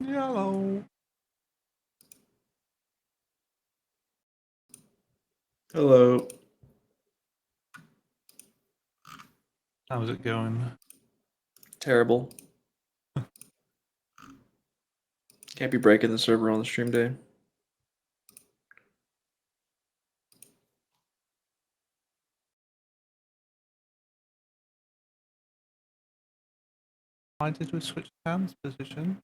Hello. Hello. How's it going? Terrible. Can't be breaking the server on the stream day. Why did we switch hands position?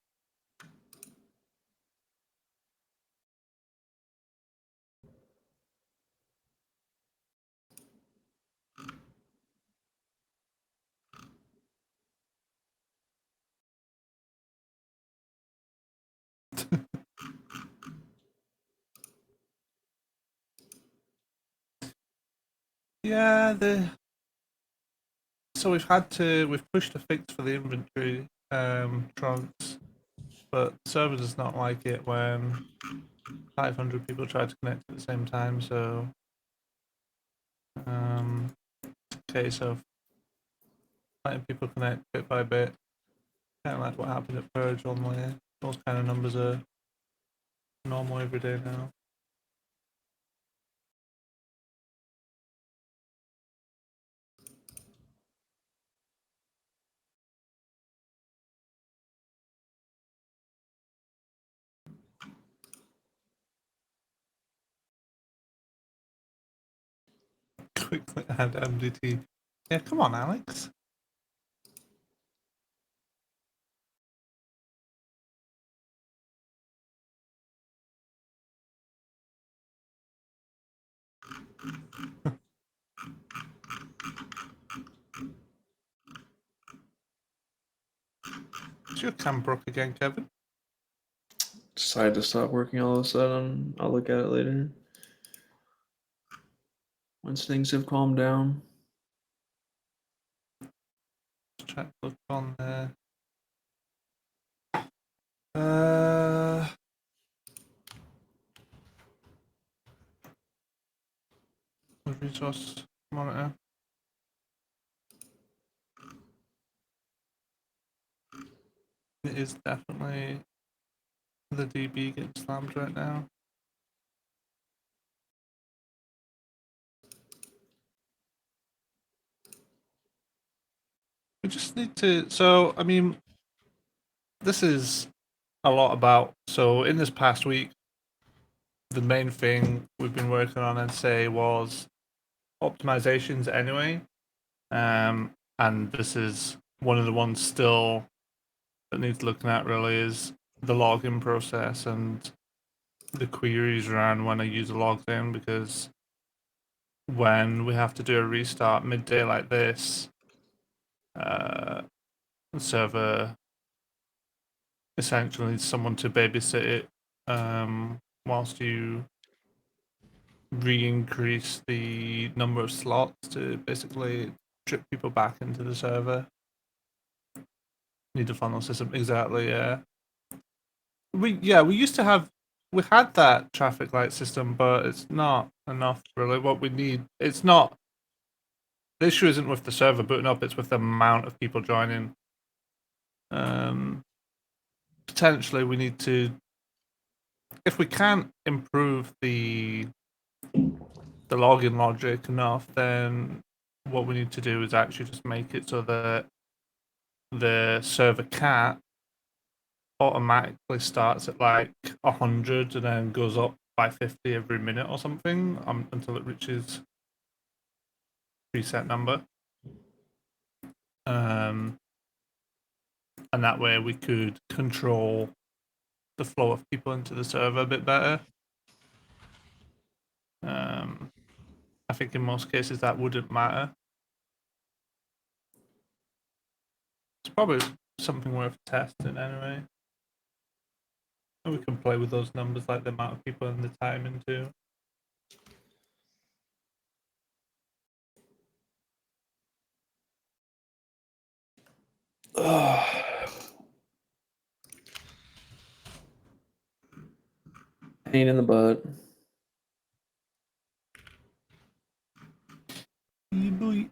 Yeah, so we've pushed a fix for the inventory trunks, but the server does not like it when 500 people try to connect at the same time, so case of letting people connect bit by bit, kind of like what happened at Purge only. Those kind of numbers are normal every day now. Quickly add MDT. Yeah, come on, Alex. Is your cam broke again, Kevin? Decided to stop working all of a sudden. I'll look at it later. Once things have calmed down. Let's try to look on there. Resource monitor. It is definitely the DB getting slammed right now. We just need to. So, I mean, this is a lot about. So, in this past week, the main thing we've been working on, I'd say, was optimizations anyway. And this is one of the ones still that needs looking at really is the login process and the queries around when a user logs in, because when we have to do a restart midday like this, the server essentially needs someone to babysit it whilst you re-increase the number of slots to basically trip people back into the server. Need a funnel system, exactly. Yeah, we used to have, we had that traffic light system, but it's not enough really. What we need, it's not, the issue isn't with the server booting up, it's with the amount of people joining. Potentially we need to, if we can't improve the login logic enough, then what we need to do is actually just make it so that the server cat automatically starts at like 100 and then goes up by 50 every minute or something until it reaches preset number. And that way we could control the flow of people into the server a bit better. I think in most cases that wouldn't matter. It's probably something worth testing anyway. And we can play with those numbers, like the amount of people and the timing too. Pain in the butt. Boy.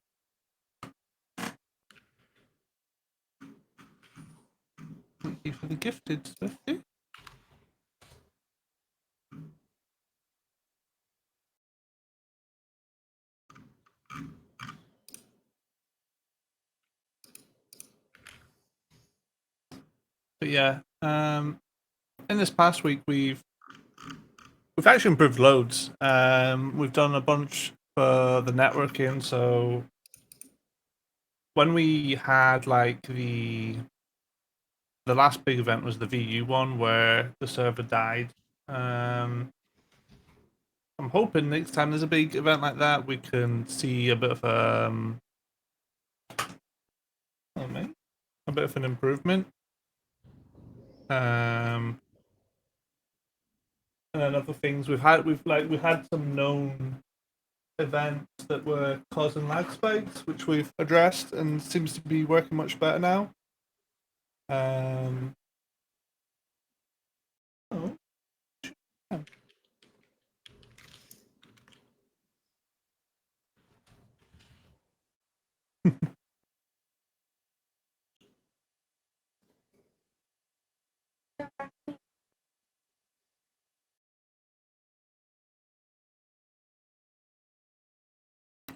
Thank you for the gifted, Swifty. But yeah, in this past week we've actually improved loads. We've done a bunch for the networking. So when we had like the last big event was the VU one where the server died. I'm hoping next time there's a big event like that, we can see a bit of a bit of an improvement. And then other things we've had some known events that were causing lag spikes, which we've addressed and seems to be working much better now. Oh.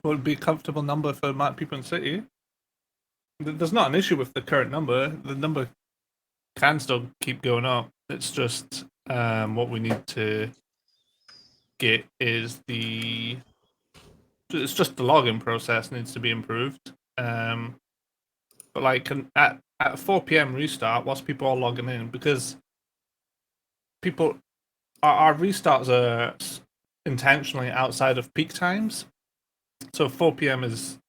Would be a comfortable number for the amount of people in the city. There's not an issue with the current number. The number can still keep going up. It's just what we need to get is it's just the login process needs to be improved. But like at 4 p.m. restart, whilst people are logging in, because people our restarts are intentionally outside of peak times. So 4 p.m. is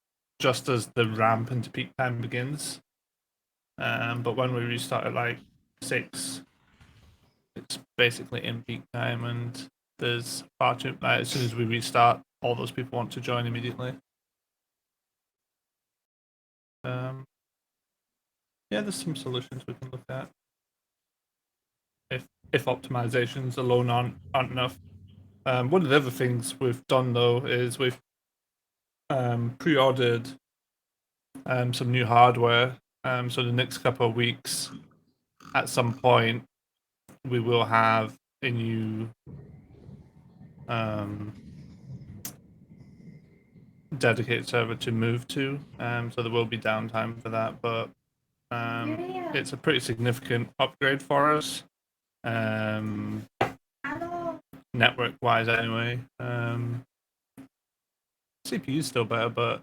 just as the ramp into peak time begins. But when we restart at like 6, it's basically in peak time, and there's far too as soon as we restart, all those people want to join immediately. Yeah, there's some solutions we can look at if optimizations alone aren't enough. One of the other things we've done though is we've pre-ordered some new hardware. So the next couple of weeks, at some point, we will have a new dedicated server to move to. So there will be downtime for that, but it's a pretty significant upgrade for us. Network wise anyway. CPU is still better, but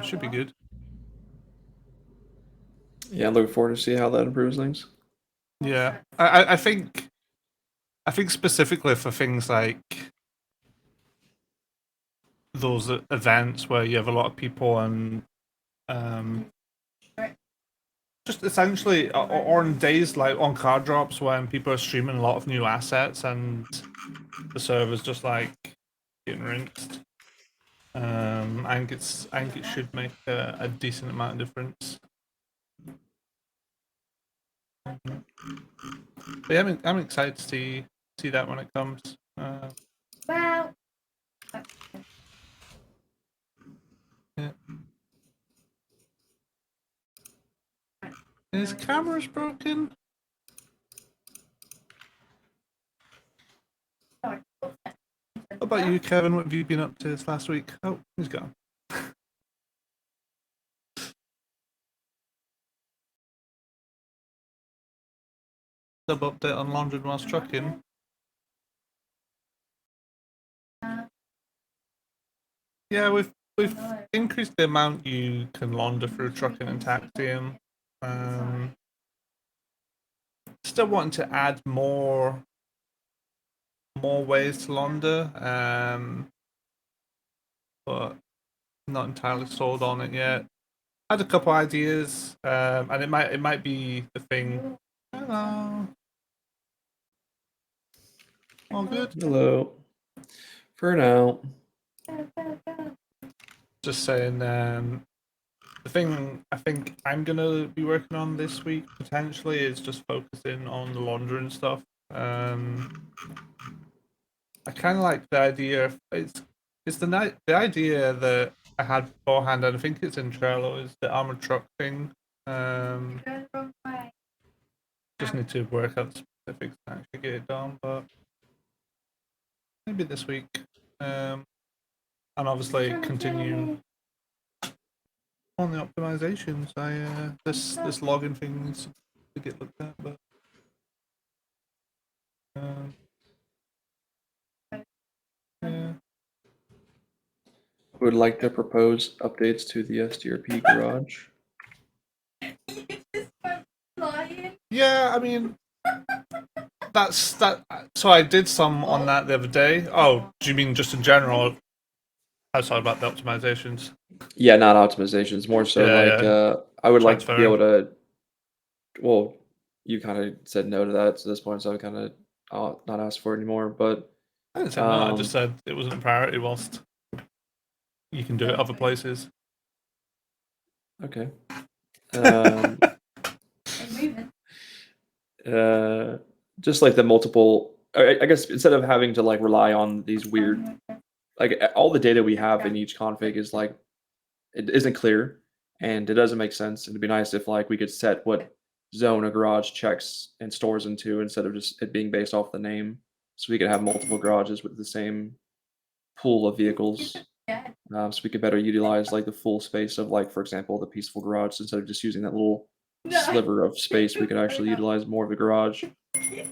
should be good. Yeah, I'm looking forward to see how that improves things. Yeah, I think specifically for things like those events where you have a lot of people and just essentially or on days like on card drops when people are streaming a lot of new assets and the server's just like getting rinsed. I think it should make a decent amount of difference. But yeah, I'm excited to see that when it comes. Yeah. His camera's broken. What about you, Kevin? What have you been up to this last week? Oh, he's gone. Sub update on laundering whilst trucking. Yeah, we've increased the amount you can launder through trucking and taxiing. Still wanting to add more ways to launder, but not entirely sold on it yet. Had a couple ideas, and it might be the thing. Hello. All good. Hello. For now. Just saying, the thing I think I'm gonna be working on this week potentially is just focusing on the laundering stuff. I kind of like the idea of it's the idea that I had beforehand, and I think it's in Trello, is the armored truck thing. Just need to work out the specifics and actually get it done, but maybe this week. And obviously continue on the optimizations. This login thing needs to get looked at, but Yeah. Would like to propose updates to the STRP garage. Yeah, I mean, that's that. So I did some on that the other day. Oh, do you mean just in general? Outside about the optimizations? Yeah, not optimizations, more so Yeah, like yeah. I would like to be able Transferring. to. Well, you kind of said no to that to this point, so I kind of I'll not ask for it anymore. But I didn't say no. I just said it wasn't a priority. Whilst you can do it other places. okay. Um, just like the multiple. I guess instead of having to like rely on these weird, like all the data we have in each config is like it isn't clear and it doesn't make sense. It'd be nice if like we could set what zone a garage checks and stores into instead of just it being based off the name. So we could have multiple garages with the same pool of vehicles. So we could better utilize like the full space of like, for example, the peaceful garage instead of just using that little sliver of space. We could actually utilize more of the garage.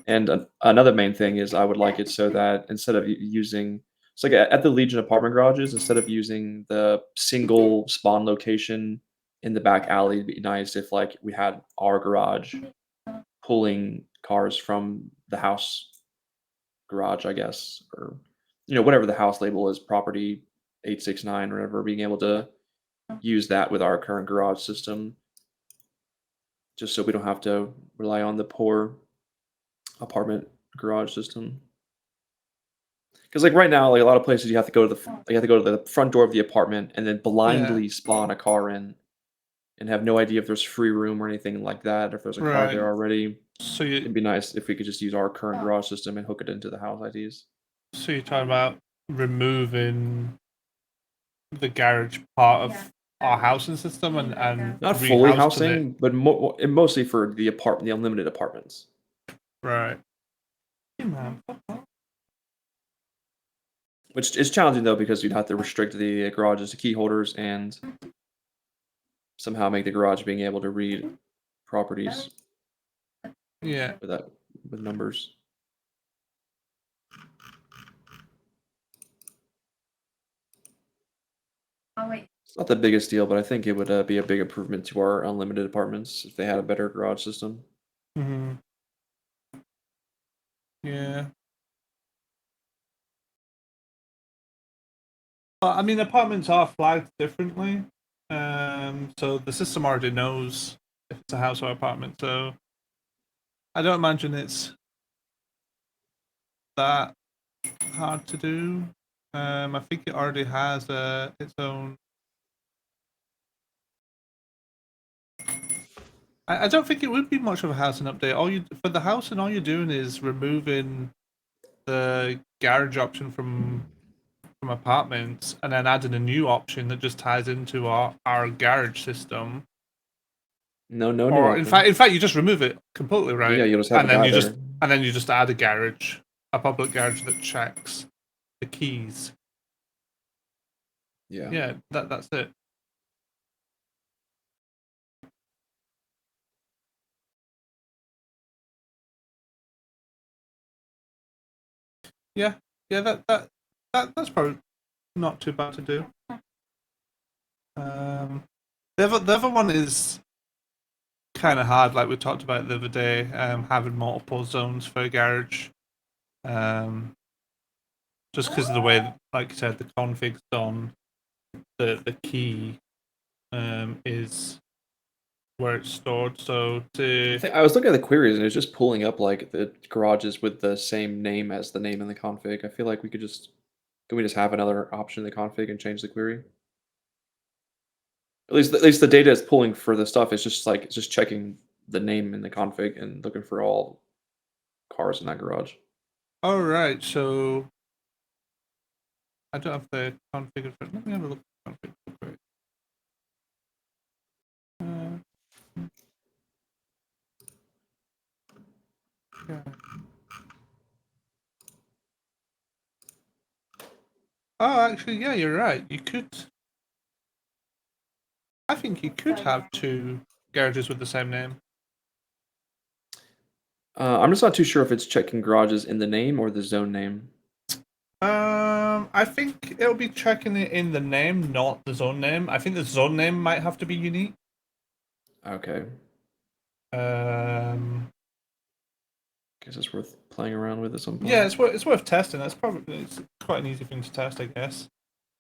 And another main thing is I would like it so that instead of using it's like at the Legion apartment garages, instead of using the single spawn location in the back alley, it'd be nice if like we had our garage pulling cars from the house garage, I guess, or whatever the house label is, property 869 or whatever, being able to use that with our current garage system, just so we don't have to rely on the poor apartment garage system. Because like right now, like a lot of places, you have to go to the front door of the apartment and then Yeah. blindly spawn a car in, and have no idea if there's free room or anything like that. If there's a car Right. there already, So it'd be nice if we could just use our current garage system and hook it into the house IDs. you're talking about removing the garage part of our housing system and Not fully rehousing it. housing, but mostly for the unlimited apartments. Right. Hey, man. Which is challenging though because you'd have to restrict the garages to key holders and somehow make the garage being able to read properties Yeah. with numbers. It's not the biggest deal, but I think it would be a big improvement to our unlimited apartments if they had a better garage system. Hmm. Yeah. I mean, apartments are flagged differently. So the system already knows if it's a house or apartment. So I don't imagine it's that hard to do. I think it already has its own. I don't think it would be much of a housing update. All you for the house and all you're doing is removing the garage option from apartments and then adding a new option that just ties into our garage system. No, no new Or option. in fact, you just remove it completely, Yeah, right? you'll just have a And then guy you just there. add a public garage that checks the keys. Yeah. Yeah, that's it. Yeah, yeah, that's probably not too bad to do. The other one is kind of hard, like we talked about the other day, having multiple zones for a garage. Just because of the way, like you said, the config's done, the key is where it's stored. So to I was looking at the queries and it's just pulling up like the garages with the same name as the name in the config. I feel like can we just have another option in the config and change the query? At least the data is pulling for the stuff. It's just checking the name in the config and looking for all cars in that garage. all right, so I don't have the config. Let me have a look at the config real quick. Yeah. Oh, actually, yeah, you're right. You could. I think you could have two garages with the same name. I'm just not too sure if it's checking garages in the name or the zone name. I think it'll be checking it in the name, not the zone name. I think the zone name might have to be unique. Okay. Um, Guess it's worth playing around with at some point. yeah, it's worth testing. It's quite an easy thing to test, I guess.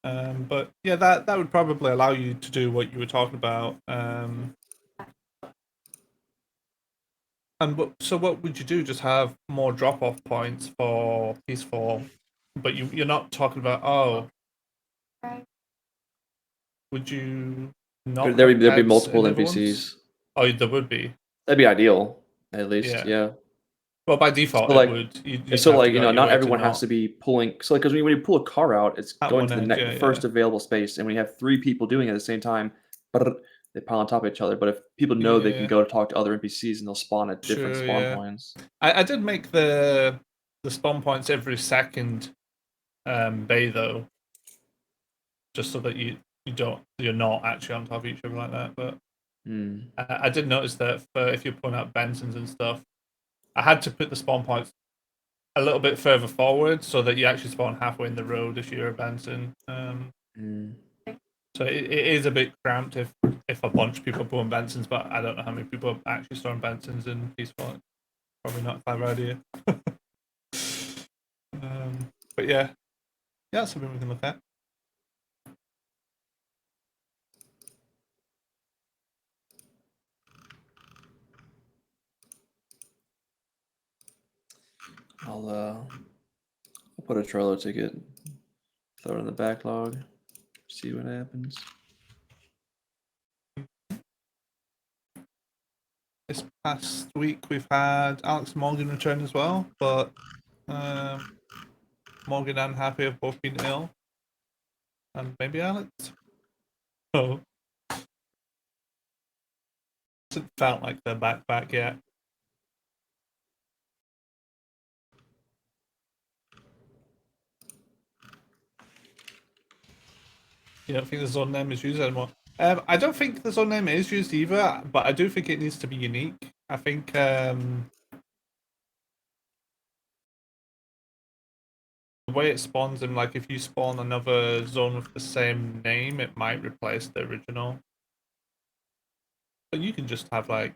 But yeah, that would probably allow you to do what you were talking about. So what would you do? Just have more drop off points for peaceful, but you're not talking about, would you not have There'd be pets multiple in everyone's? NPCs. Oh, there would be. That'd be ideal, at least. Yeah. Yeah. Well, by So default, it like, would. You'd so have to like go out your not way to everyone has not to be pulling. So like, because when you pull a car out, it's at going one to edge. the Yeah, first yeah. available space, and when you have three people doing it at the same time, brrr, they pile on top of each other. But if people know they can Yeah. go talk to other NPCs, and they'll spawn at different Sure. spawn Yeah. points. I did make the spawn points every second bay though, just so that you're not actually on top of each other like that. But Hmm. I did notice that for if you're pulling out Bensons and stuff, I had to put the spawn points a little bit further forward so that you actually spawn halfway in the road if you're a Benson. Hmm. So it is a bit cramped if a bunch of people are pulling Bensons, but I don't know how many people are actually storing Bensons in Peaceful. Probably not a clever idea. But yeah, that's something we can look at. I'll put a Trello ticket, throw it in the backlog, see what happens. This past week we've had Alex and Morgan return as well, but Morgan and Happy have both been ill, and maybe Alex. Oh, hasn't felt like they're back yet. You don't think the zone name is used anymore? I don't think the zone name is used either, but I do think it needs to be unique. I think the way it spawns them, like if you spawn another zone with the same name, it might replace the original. But you can just have like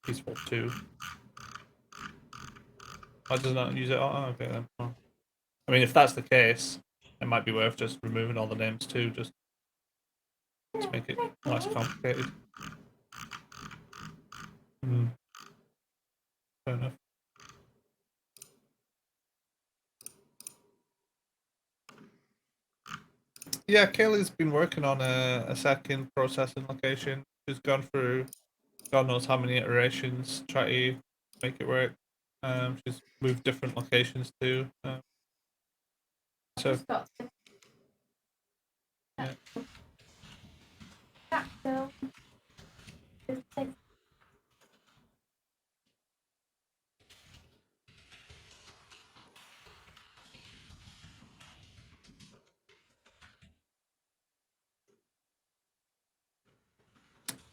Peaceful 2. Why does it not use it? Oh, okay then. Oh. I mean, if that's the case, it might be worth just removing all the names too, just to make it less complicated. Fair enough. Yeah, Kaylee's been working on a second processing location. She's gone through God knows how many iterations, try to make it work. She's moved different locations too. So yeah.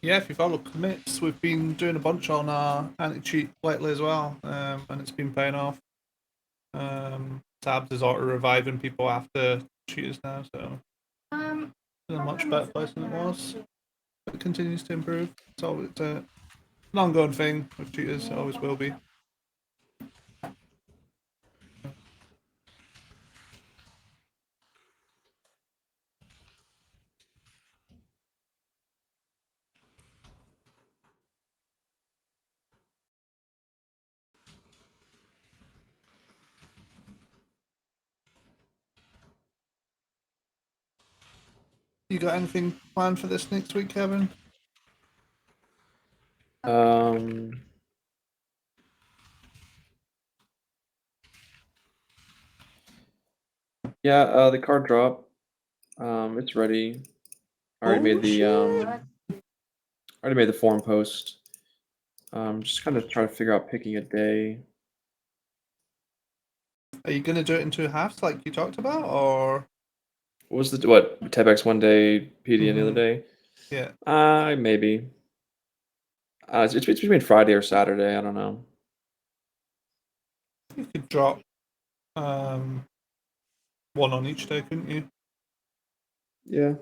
Yeah, if you follow commits, we've been doing a bunch on our anti-cheat lately as well, and it's been paying off. Tabs is auto reviving people after cheaters now, so it's in a much better place than it was. It continues to improve. So it's an ongoing thing with cheaters, it always will be. You got anything planned for this next week, Kevin? Yeah, the card drop. It's ready. I already made the already made the forum post. Just kind of trying to figure out picking a day. Are you gonna do it in two halves like you talked about, or What was the what Tebex one day, PD another day? yeah? Maybe. It's between Friday or Saturday. I don't know. you could drop one on each day, couldn't you? Yeah.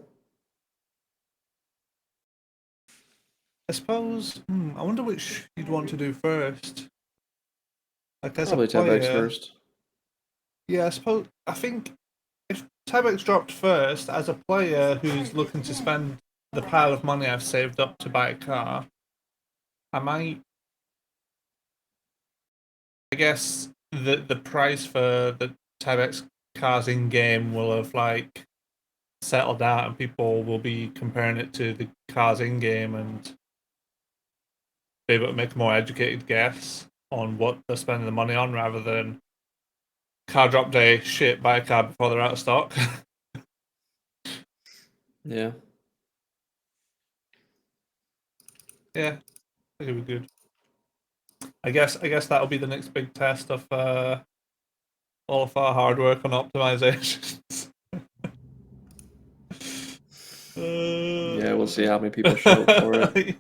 I suppose. I wonder which you'd want to do first. Like as Probably a 10x player, first. yeah. I think if Tabx dropped first, as a player who's looking to spend the pile of money I've saved up to buy a car, I might. I guess the price for the Tabx cars in game will have like settled out, and people will be comparing it to the cars in game and be able to make a more educated guess on what they're spending the money on, rather than car drop day, shit, buy a car before they're out of stock. Yeah. Yeah, I think it'd be good. I guess that'll be the next big test of all of our hard work on optimizations. Yeah, we'll see how many people show up for it.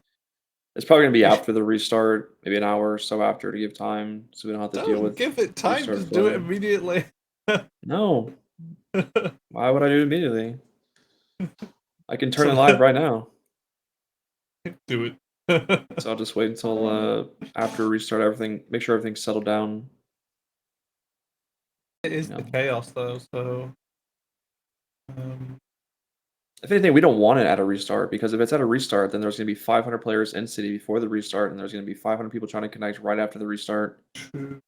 It's probably gonna be after the restart, maybe an hour or so after to give time, so we don't have to deal Don't with give it time, restart just do it flooding. immediately. No, why would I do it immediately? I can turn it live right now. Do it. So I'll just wait until after restart everything, make sure everything's settled down. It is You the know, chaos though, so um, if anything, we don't want it at a restart because if it's at a restart, then there's gonna be 500 players in city before the restart, and there's gonna be 500 people trying to connect right after the restart. true.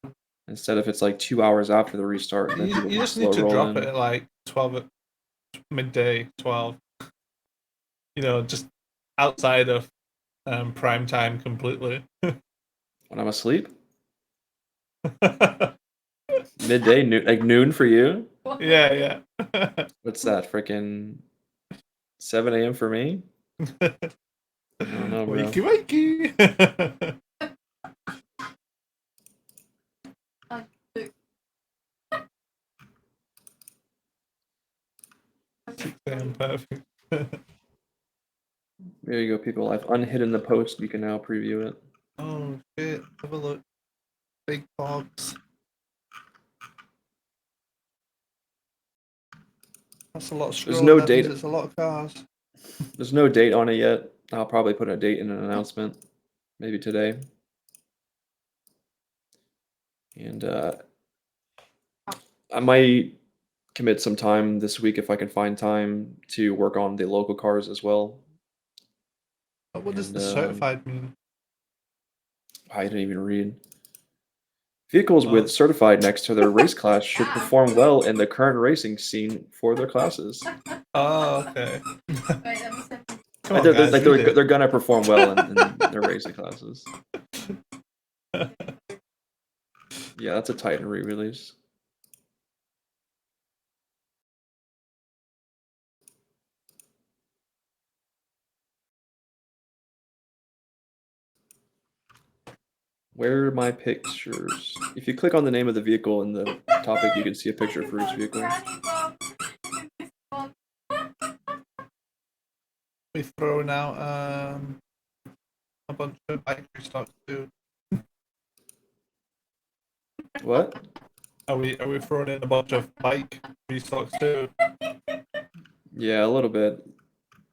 Instead, if it's like 2 hours after the restart, and then people You can just need slow to roll drop it in. at like 12 at midday, 12. You know, just outside of prime time completely. When I'm asleep, midday, like noon for you. Yeah, What's that? Freaking 7 a.m. for me? I don't know, bro. wakey wakey. 6 a.m. perfect. There you go, people. I've unhidden the post. You can now preview it. Oh shit! Have a look. Big box. That's a lot of There's scrolling. no That means date. it's a lot of cars. There's no date on it yet. I'll probably put a date in an announcement, maybe today. And I might commit some time this week if I can find time to work on the local cars as well. But what does And the certified mean? I didn't even read. Vehicles Oh, with certified next to their race class should perform well in the current racing scene for their classes. oh okay. Come Like on, guys, read they're it. gonna perform well in their racing classes. Yeah, that's a Titan re-release. Where are my pictures? If you click on the name of the vehicle in the topic, you can see a picture for each vehicle. We're throwing out a bunch of bike stocks too. What? Are we throwing in a bunch of bike restocks too? Yeah, a little bit.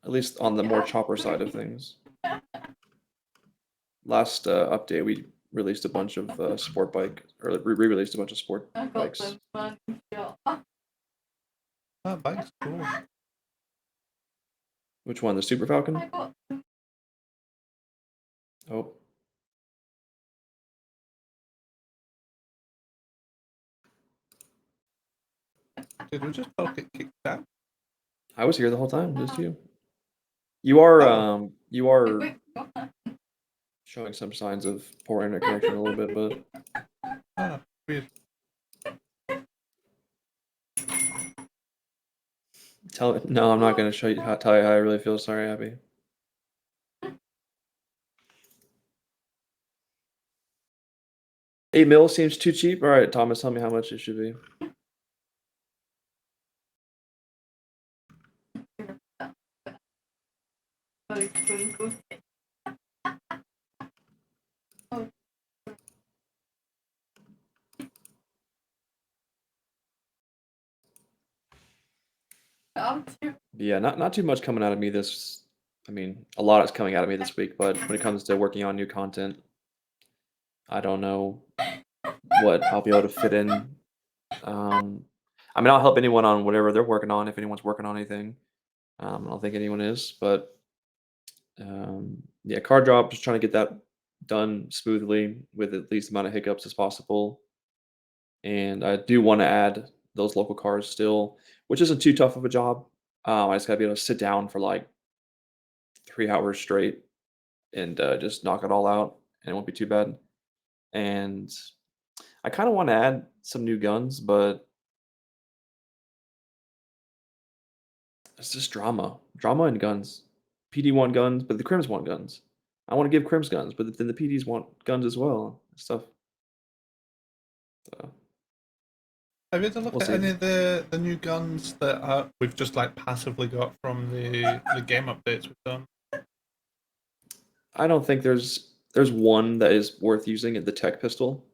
At least on the more chopper side of things. Last update, we released a bunch of sport bike, or re-released a bunch of sport bikes. That bike's cool. Which one? The Super Falcon? Oh, Did we just both get kicked out? I was here the whole time, just you. You are Oh. you are showing some signs of poor internet connection a little bit, but Ah, weird. no, I'm not gonna tell you how I really feel. Sorry, Abby. 8 mil seems too cheap. All right, Thomas, tell me how much it should be. Yeah, not too much coming out of me this. I mean, a lot is coming out of me this week, but when it comes to working on new content, I don't know what I'll be able to fit in. Um, I mean, I'll help anyone on whatever they're working on if anyone's working on anything. I don't think anyone is, but yeah, card drop, just trying to get that done smoothly with at least amount of hiccups as possible. And I do want to add those local cards still, which isn't too tough of a job. I just gotta be able to sit down for like 3 hours straight and just knock it all out, and it won't be too bad. And I kind of want to add some new guns, but it's just drama and guns. PD want guns, but the Crims want guns. I want to give Crims guns, but then the PDs want guns as well. Stuff. So Have you had a look we'll at see. any of the new guns that we've just like passively got from the game updates we've done? I don't think there's one that is worth using at the tech pistol,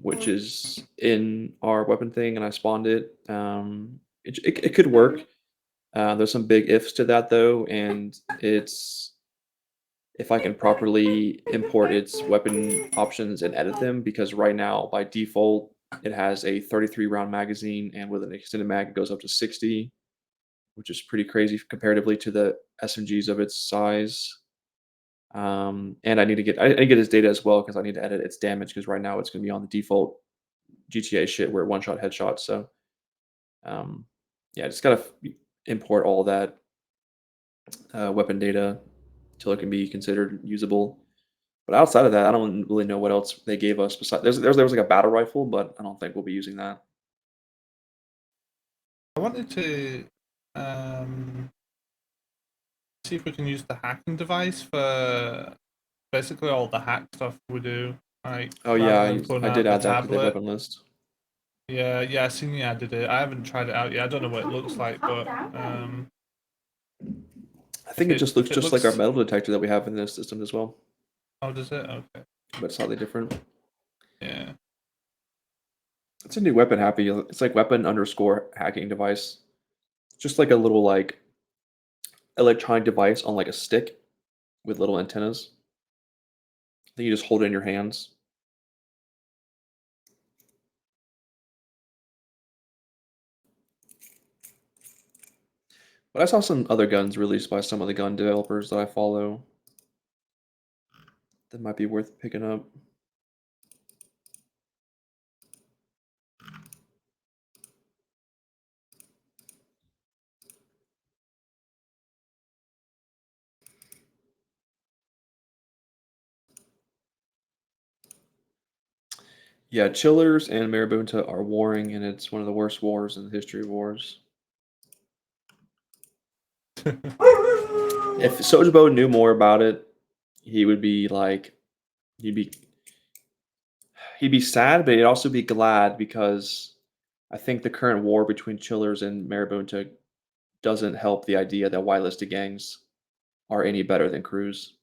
which is in our weapon thing, and I spawned it. It could work. There's some big ifs to that though, and it's if I can properly import its weapon options and edit them, because right now by default it has a 33 round magazine, and with an extended mag it goes up to 60, which is pretty crazy comparatively to the SMGs of its size. And I need to get its data as well because I need to edit its damage because right now it's going to be on the default GTA shit where one shot headshots. So yeah, just gotta import all that weapon data till it can be considered usable. But outside of that, I don't really know what else they gave us. Besides, there was like a battle rifle, but I don't think we'll be using that. I wanted to um, see if we can use the hacking device for basically all the hack stuff we do, like Oh yeah, rather than pulling I did out the add that to the tablet. weapon list. Yeah, I seen you added it. I haven't tried it out yet. I don't know what it looks like, but I think it just looks if it just like our looks, metal detector that we have in this system as well, how does it? Okay, but slightly different. yeah. It's a new weapon happy. It's like weapon underscore hacking device. Just like a little like electronic device on like a stick with little antennas. Then you just hold it in your hands. But I saw some other guns released by some of the gun developers that I follow that might be worth picking up. Yeah, Chillers and Marabunta are warring, and it's one of the worst wars in the history of wars. If Sojibo knew more about it, he would be like, he'd be he'd be sad, but he'd also be glad because I think the current war between Chillers and Marabunta doesn't help the idea that whitelisted gangs are any better than crews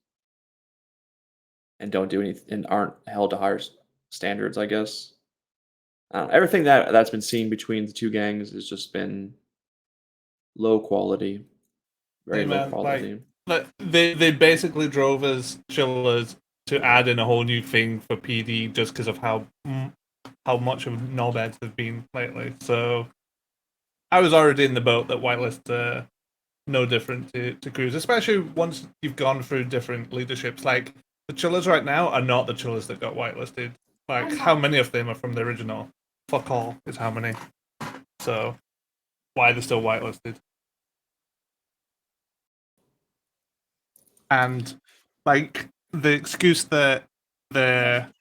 and don't do anything and aren't held to higher standards. I guess everything that's been seen between the two gangs has just been low quality, very Hey low man, quality. like they basically drove us chillers to add in a whole new thing for PD just because of how much of knobheads they've been lately. So I was already in the boat that whitelist no different to crews, especially once you've gone through different leaderships. Like the chillers right now are not the chillers that got whitelisted. Like how many of them are from the original? Fuck all is how many. So why they're still whitelisted? And like the excuse that they're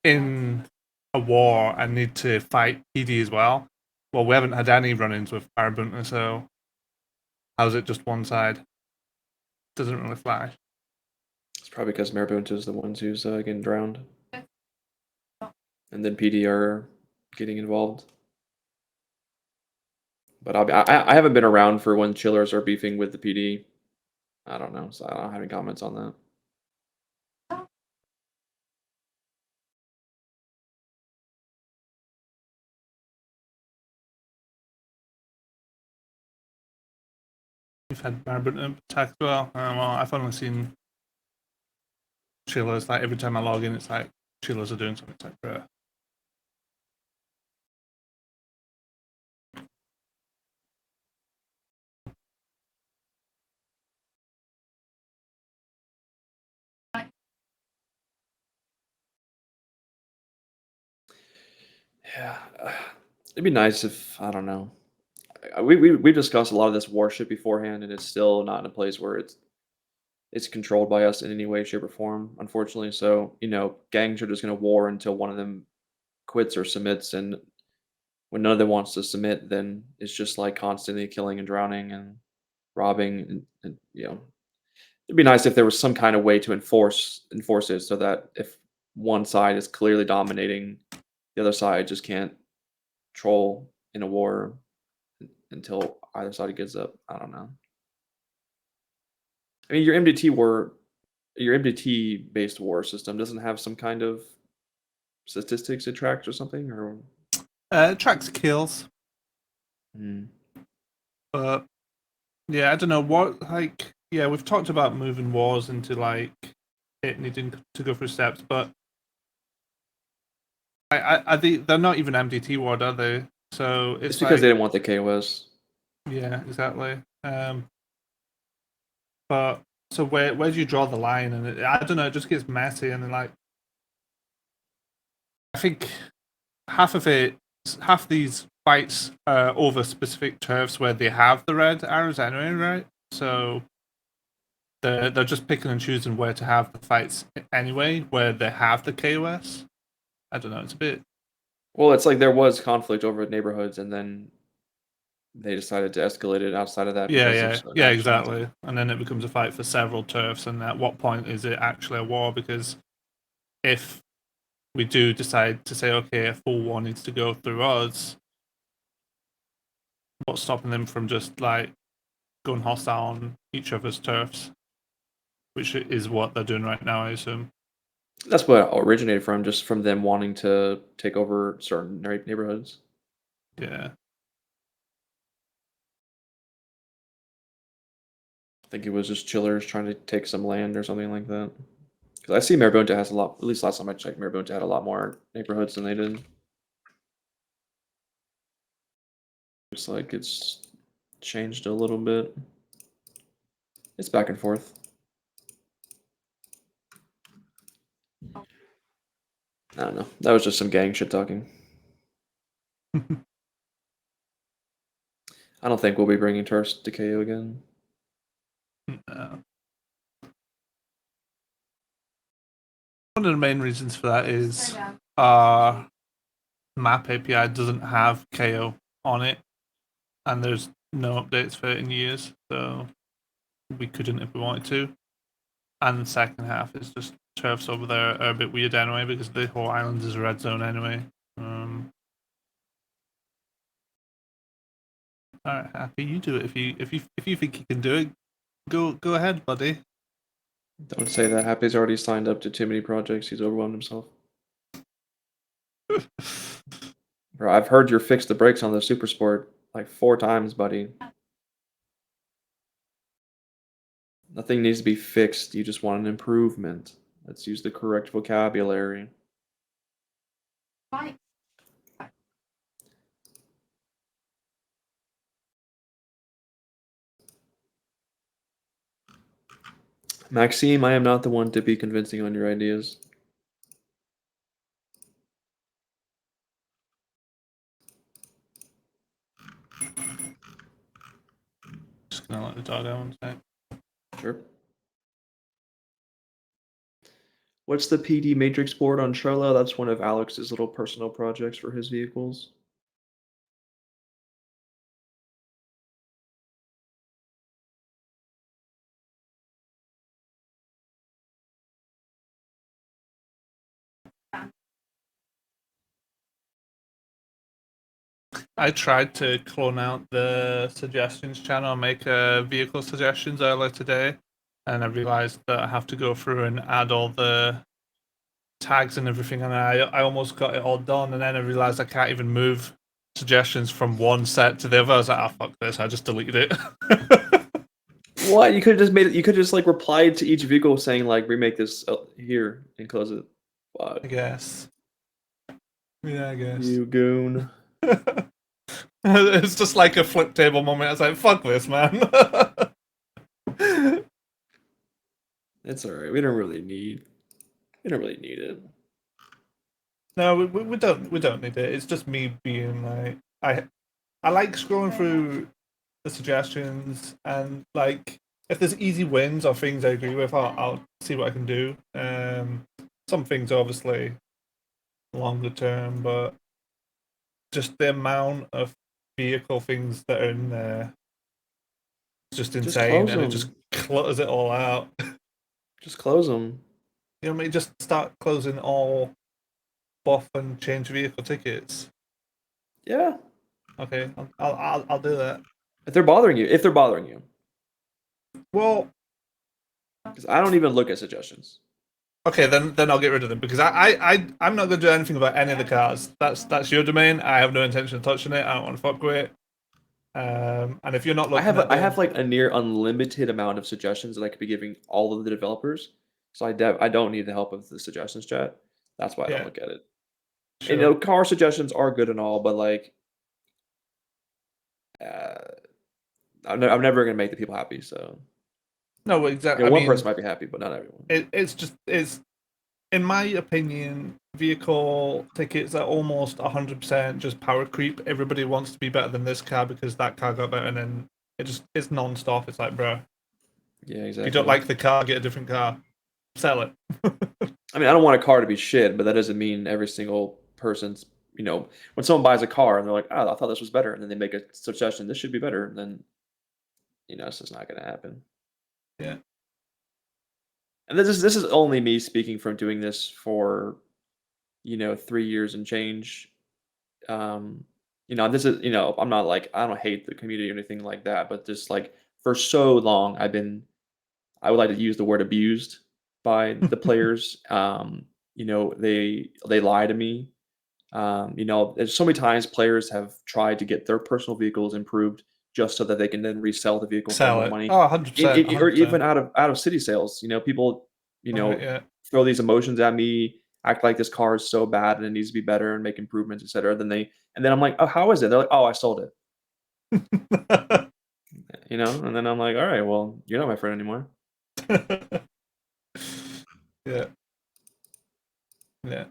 in a war and need to fight PD as well. Well, we haven't had any run-ins with Arabunta, so how's it just one side? Doesn't really fly. It's probably because Marabunta is the ones who's getting drowned, and then PD are getting involved. But I haven't been around for when chillers are beefing with the PD. I don't know, so I don't have any comments on that. You've had marabunta attack as well. Well, I've only seen chillers. Like every time I log in, it's like chillers are doing something. It's like, bruh. Yeah, it'd be nice if I don't know. We discussed a lot of this war shit beforehand, and it's still not in a place where it's controlled by us in any way, shape, or form, unfortunately. So gangs are just gonna war until one of them quits or submits, and when none of them wants to submit, then it's just like constantly killing and drowning and robbing, and it'd be nice if there was some kind of way to enforce it so that if one side is clearly dominating, the other side just can't troll in a war until either side gives up. I don't know. I mean, your MDT based war system doesn't have some kind of statistics it tracks or something, or It tracks kills, Hmm. but yeah, I don't know what. Like, yeah, we've talked about moving wars into like it needing to go through steps, but I think they're not even MDT ward, are they? So It's it's because like, they didn't want the KOS. yeah, exactly. But so where do you draw the line? And I don't know, it just gets messy, and then like I think half of these fights are over specific turfs where they have the red arrows anyway, right? So they're just picking and choosing where to have the fights anyway, where they have the KOS. I don't know. It's a bit. Well, it's like there was conflict over neighborhoods, and then they decided to escalate it outside of that Yeah, because of yeah, certain yeah, actions. exactly. And then it becomes a fight for several turfs. And at what point is it actually a war? Because if we do decide to say, okay, a full war needs to go through us, what's stopping them from just like going hostile on each other's turfs, which is what they're doing right now, I assume. That's what it originated from, just from them wanting to take over certain neighborhoods. Yeah. I think it was just chillers trying to take some land or something like that. Because I see Marabunta has a lot. At least last time I checked, Marabunta had a lot more neighborhoods than they did. Looks like it's changed a little bit. It's back and forth. I don't know. That was just some gang shit talking. I don't think we'll be bringing Turfs to KO again. One of the main reasons for that is our map API doesn't have KO on it, and there's no updates for it in years, so we couldn't if we wanted to. And the second half is just turfs over there are a bit weird anyway because the whole island is a red zone anyway. All right, Happy, you do it if you think you can do it. Go ahead, buddy. Don't say that. Happy's already signed up to too many projects. He's overwhelmed himself. Bro, I've heard you fix the brakes on the Super Sport like 4 times, buddy. Nothing needs to be fixed. You just want an improvement. Let's use the correct vocabulary. Maxime, I am not the one to be convincing on your ideas. Just gonna let the dog out one sec. Sure. What's the PD Matrix board on Trello? That's one of Alex's little personal projects for his vehicles. I tried to clone out the suggestions channel and make vehicle suggestions earlier today, and I realized that I have to go through and add all the tags and everything, and I almost got it all done, and then I realized I can't even move suggestions from one set to the other. I was like, oh fuck this, I just deleted it. What? You could have just made it. You could just like replied to each vehicle saying like remake this here and close it. I Fuck. guess. Yeah, I guess. You goon. It's just like a flip table moment. I was like, fuck this, man. It's alright. We don't really need. We don't really need it. No, we don't need it. It's just me being like I like scrolling through the suggestions and like if there's easy wins or things I agree with, I'll see what I can do. Some things obviously longer term, but just the amount of vehicle things that are in there is just Just insane, close and it just them. clutters it all out. Just close them. You know what I mean? Just start closing all buff and change vehicle tickets. Yeah. Okay, I'll do that. If they're bothering you, Well, because I don't even look at suggestions. okay, then I'll get rid of them because I'm not going to do anything about any of the cars. That's your domain. I have no intention of touching it. I don't want to fuck with it. And if you're not looking at I them, have like a near unlimited amount of suggestions that I could be giving all of the developers. So I don't need the help of the suggestions chat. That's why I don't yeah, look at it. And, sure. car suggestions are good and all, but like, uh, I'm never gonna make the people happy. So No, exactly. I one mean, person might be happy, but not everyone. it's in my opinion, vehicle tickets are almost 100% just power creep. Everybody wants to be better than this car because that car got better, and then it's non-stop. It's like, bro, Yeah, if you don't exactly. like the car, get a different car, sell it. I mean, I don't want a car to be shit, but that doesn't mean every single person's. When someone buys a car and they're like, "Oh, I thought this was better," and then they make a suggestion, "This should be better," then it's just not gonna happen. Yeah, And this is only me speaking from doing this for 3 years and change. This is I'm not like I don't hate the community or anything like that, but just like for so long I would like to use the word abused by the players. They lie to me. There's so many times players have tried to get their personal vehicles improved just so that they can then resell the vehicle for sell more it. money, Oh, 100%, or even 100%. out of city sales. People, you Right, know, yeah. throw these emotions at me, act like this car is so bad and it needs to be better and make improvements, etc. And then I'm like, oh, how is it? They're like, oh, I sold it. And then I'm like, all right, well, you're not my friend anymore. Yeah, yeah.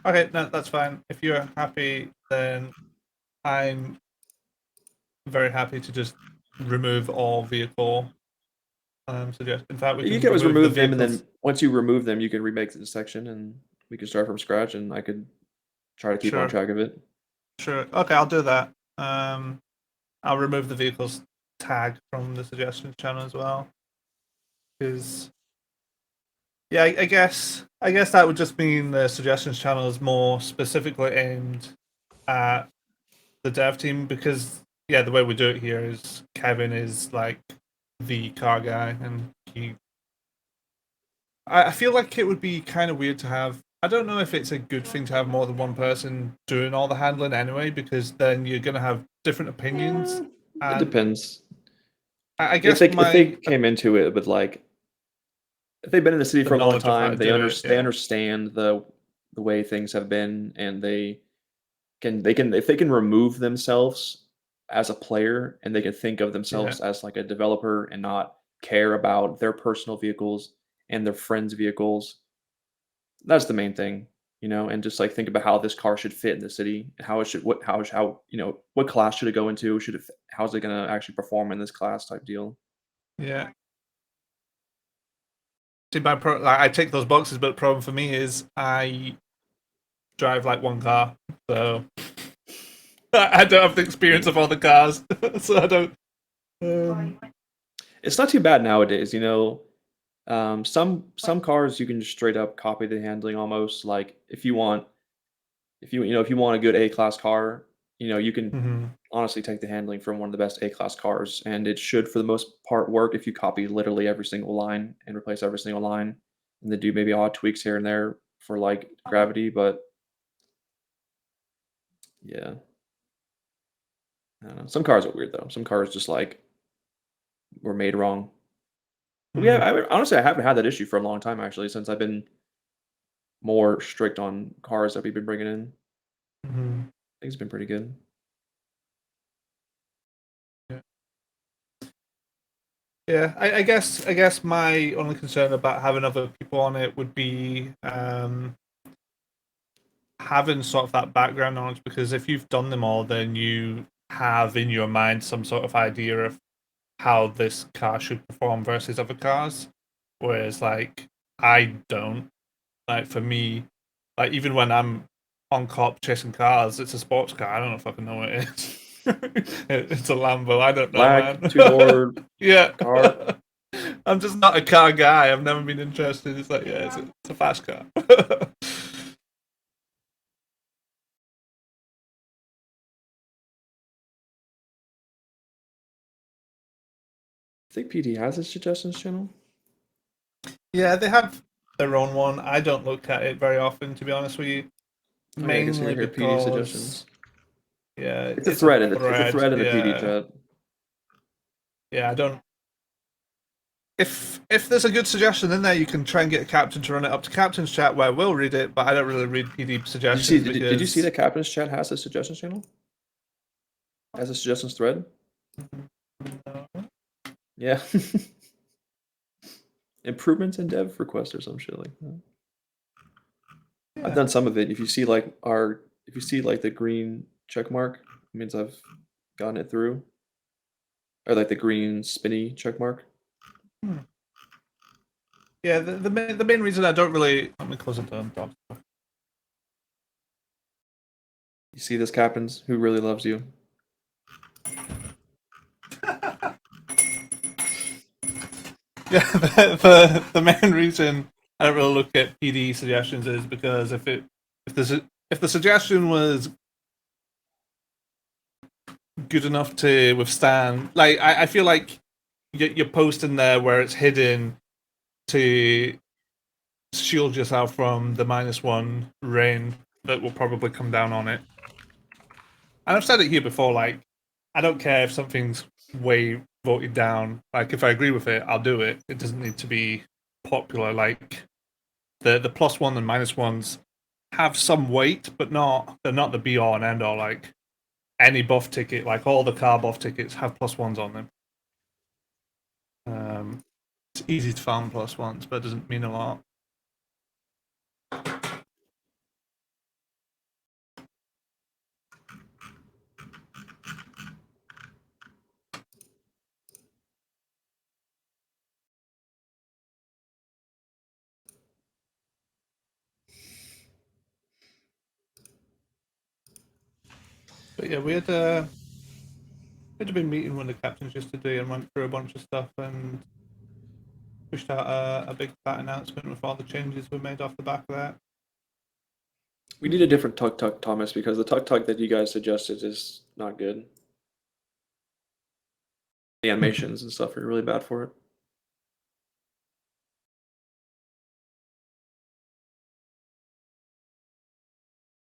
Okay, no, that's fine. If you're happy, then I'm very happy to just remove all vehicle suggest. In fact, we You can can always remove the remove them, and vehicles. then once you remove them, you can remake the section, and we can start from scratch, and I could try to keep on Sure, track of it. sure. Okay, I'll do that. I'll remove the vehicles tag from the suggestions channel as well. Because yeah, I guess that would just mean the suggestions channel is more specifically aimed at the dev team because yeah, the way we do it here is Kevin is like the car guy, and I feel like it would be kind of weird to have. I don't know if it's a good thing to have more than one person doing all the handling anyway, because then you're gonna have different opinions, Yeah, it and depends. I If guess they my came into it with like if they've been in the city the for a long knowledge of how time, to do it, they yeah, understand the way things have been, and they can if they can remove themselves as a player and they can think of yeah, themselves as like a developer and not care about their personal vehicles and their friends' vehicles. That's the main thing, and just like think about how this car should fit in the city and how it should what class should it go into? How's it gonna actually perform in this class type deal? yeah. See, like, I tick those boxes, but the problem for me is I drive like one car, so I don't have the experience of all the cars, so I don't. Um, It's not too bad nowadays, some cars you can just straight up copy the handling almost. Like if you want a good A class car, you can mhm. honestly take the handling from one of the best A class cars, and it should for the most part work if you copy literally every single line and replace every single line, and then do maybe odd tweaks here and there for like gravity. But yeah, I don't know. Some cars are weird though. Some cars just like were made wrong. Hmm. Honestly, I haven't had that issue for a long time actually, since I've been more strict on cars that we've been bringing in. Hmm. I think it's been pretty good. Yeah. Yeah, I guess my only concern about having other people on it would be having sort of that background knowledge, because if you've done them all, then you have in your mind some sort of idea of how this car should perform versus other cars. Whereas like I don't. Like for me, like even when I'm on cop chasing cars, it's a sports car. I don't know fucking know what it is. It's a Lambo. I don't know, Black man. two-door Yeah. car. I'm just not a car guy. I've never been interested. It's like, yeah, it's a fast car. I think PD has a suggestions channel. Yeah, they have their own one. I don't look at it very often, to be honest with you. Oh yeah, I guess Mainly here PD because, suggestions. yeah, It's a it's a thread in it's a thread. thread in the PD Yeah, chat. yeah. I don't. If there's a good suggestion in there, you can try and get a captain to run it up to captain's chat where we'll read it. But I don't really read PD suggestions Did you see because that Captain's chat has a suggestions channel? Has a suggestions thread? Yeah. Improvements in dev request or some shit like that. I've yeah. done some of it. If you see like the green check mark, it means I've gotten it through. Or like the green spinny check mark. Hmm. Yeah, the main reason I don't really let me close it down. You see this captains who really loves you. Yeah, the main reason I don't really look at PD suggestions is because if the suggestion was good enough to withstand, like I feel like you're posting there where it's hidden to shield yourself from the -1 rain that will probably come down on it. And I've said it here before, like I don't care if something's way voted down. Like if I agree with it, I'll do it. It doesn't need to be popular. Like the +1 and -1s have some weight, but they're not the be all and end all. Like any buff ticket, like all the car buff tickets have +1s on them. It's easy to farm +1s, but it doesn't mean a lot. But yeah, we had a big meeting with the captains yesterday and went through a bunch of stuff and pushed out a big fat announcement with all the changes we made off the back of that. We need a different tuk tuk, Thomas, because the tuk tuk that you guys suggested is not good. The animations and stuff are really bad for it.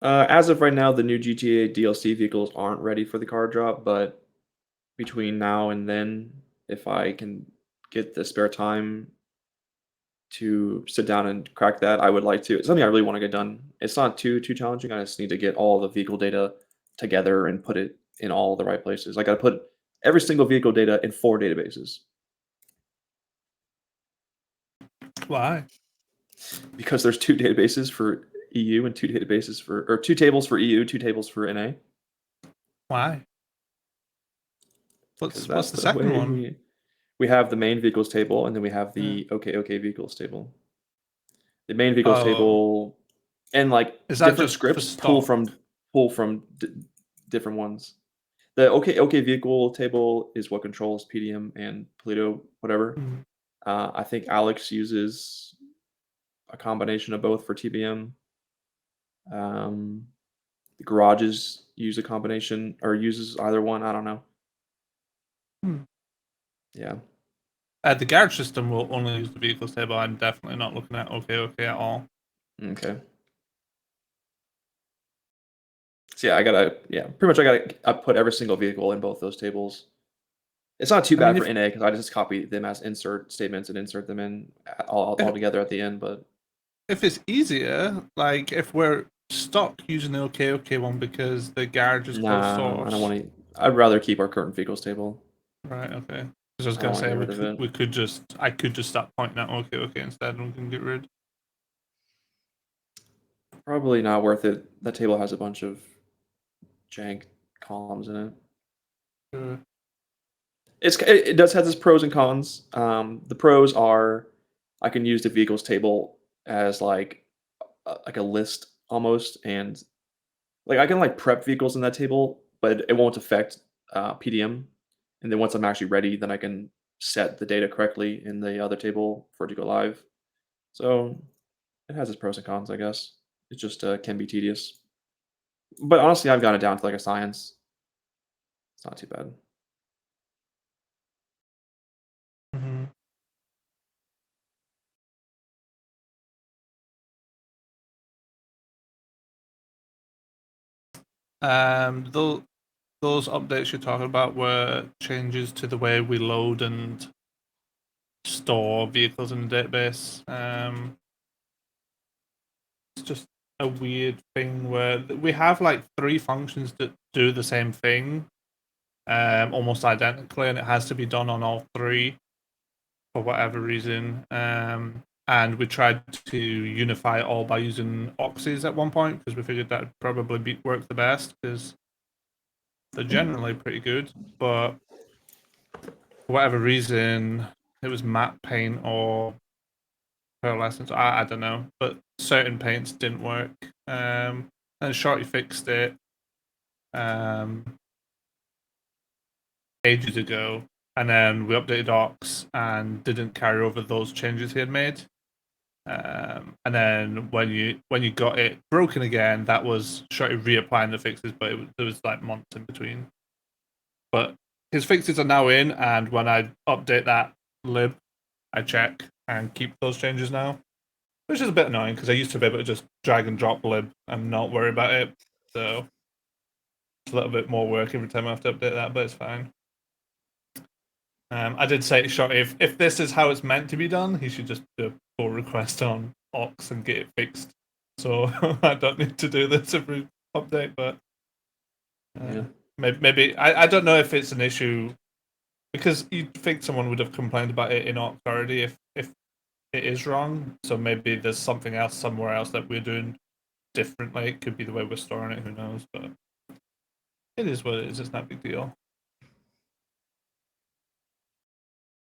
As of right now, the new GTA DLC vehicles aren't ready for the car drop, but between now and then, if I can get the spare time to sit down and crack that, I would like to. It's something I really want to get done. It's not too challenging. I just need to get all the vehicle data together and put it in all the right places. I got to put every single vehicle data in 4 databases Why? because there's 2 databases for EU and 2 databases for or 2 tables for EU, 2 tables for NA. Why? Because What's that's the the second way one? we have the main vehicles table, and then we have Yeah. the OK vehicles table. The main vehicles Oh, table and like is that different just for scripts stock? pull from different ones. The OK vehicle table is what controls PDM and Polito, whatever. Mm. I think Alex uses a combination of both for TBM. The garages use a combination or uses either one. I don't know. Hmm. Yeah. The garage system will only use the vehicles table. I'm definitely not looking at OK at all. Okay. So yeah, pretty much I gotta put every single vehicle in both those tables. It's not too I mean, bad for NA because I just copy them as insert statements and insert them in all if together at the end. But if it's easier, like if we're stuck using the OK one because the garage is closed nah, I don't source, want to. I'd rather keep our current vehicles table. right? Okay. Because I was I don't gonna want to say get rid of it. we could just I could just start pointing at OK instead, and we can get rid. Probably not worth it. That table has a bunch of jank columns in it. It does have its pros and cons. The pros are I can use the vehicles table as like a list almost, and like I can like prep vehicles in that table, but it won't affect PDM. And then once I'm actually ready, then I can set the data correctly in the other table for it to go live. So it has its pros and cons, I guess. It just can be tedious. But honestly, I've got it down to like a science. It's not too bad. Mm-hmm. Those updates you're talking about were changes to the way we load and store vehicles in the database. It's just a weird thing where we have like 3 functions that do the same thing, almost identically, and it has to be done on all 3 for whatever reason. And we tried to unify it all by using oxys at one point because we figured that would probably work the best because they're generally pretty good, but for whatever reason, it was matte paint or pearlescence. I don't know, but certain paints didn't work. And Shorty fixed it um, ages ago, and then we updated Ox and didn't carry over those changes he had made. And then when you got it broken again, that was Shorty reapplying the fixes, but there was like months in between. But his fixes are now in, and when I update that lib, I check and keep those changes now, which is a bit annoying because I used to be able to just drag and drop lib and not worry about it. So it's a little bit more work every time I have to update that, but it's fine. I did say to Shot if this is how it's meant to be done, he should just do a pull request on Ox and get it fixed. So I don't need to do this every update, but Yeah. maybe I don't know if it's an issue because you'd think someone would have complained about it in Ox already if it is wrong. So maybe there's something else somewhere else that we're doing differently. It could be the way we're storing it. Who knows? But it is what it is. It's not a big deal.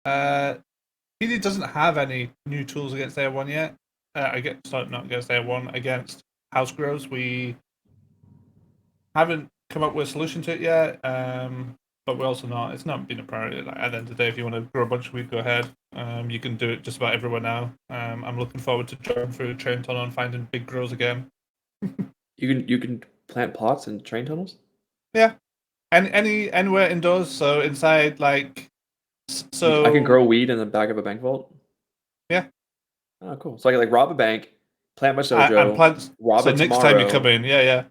PD doesn't have any new tools against AR1 yet. I get sorry, not against AR1, against house grows. We haven't come up with a solution to it yet. But we're also not. It's not been a priority. Like, at the end of the day, if you want to grow a bunch of weed, go ahead. You can do it just about everywhere now. I'm looking forward to driving through a train tunnel and finding big grows again. You can plant pots in train tunnels. Yeah, anywhere indoors. So inside, like, I can so grow weed in the back of a bank vault. yeah. Oh, cool. So I can like rob a bank, plant my And sojo, plants. rob So it next time you come tomorrow, in, yeah,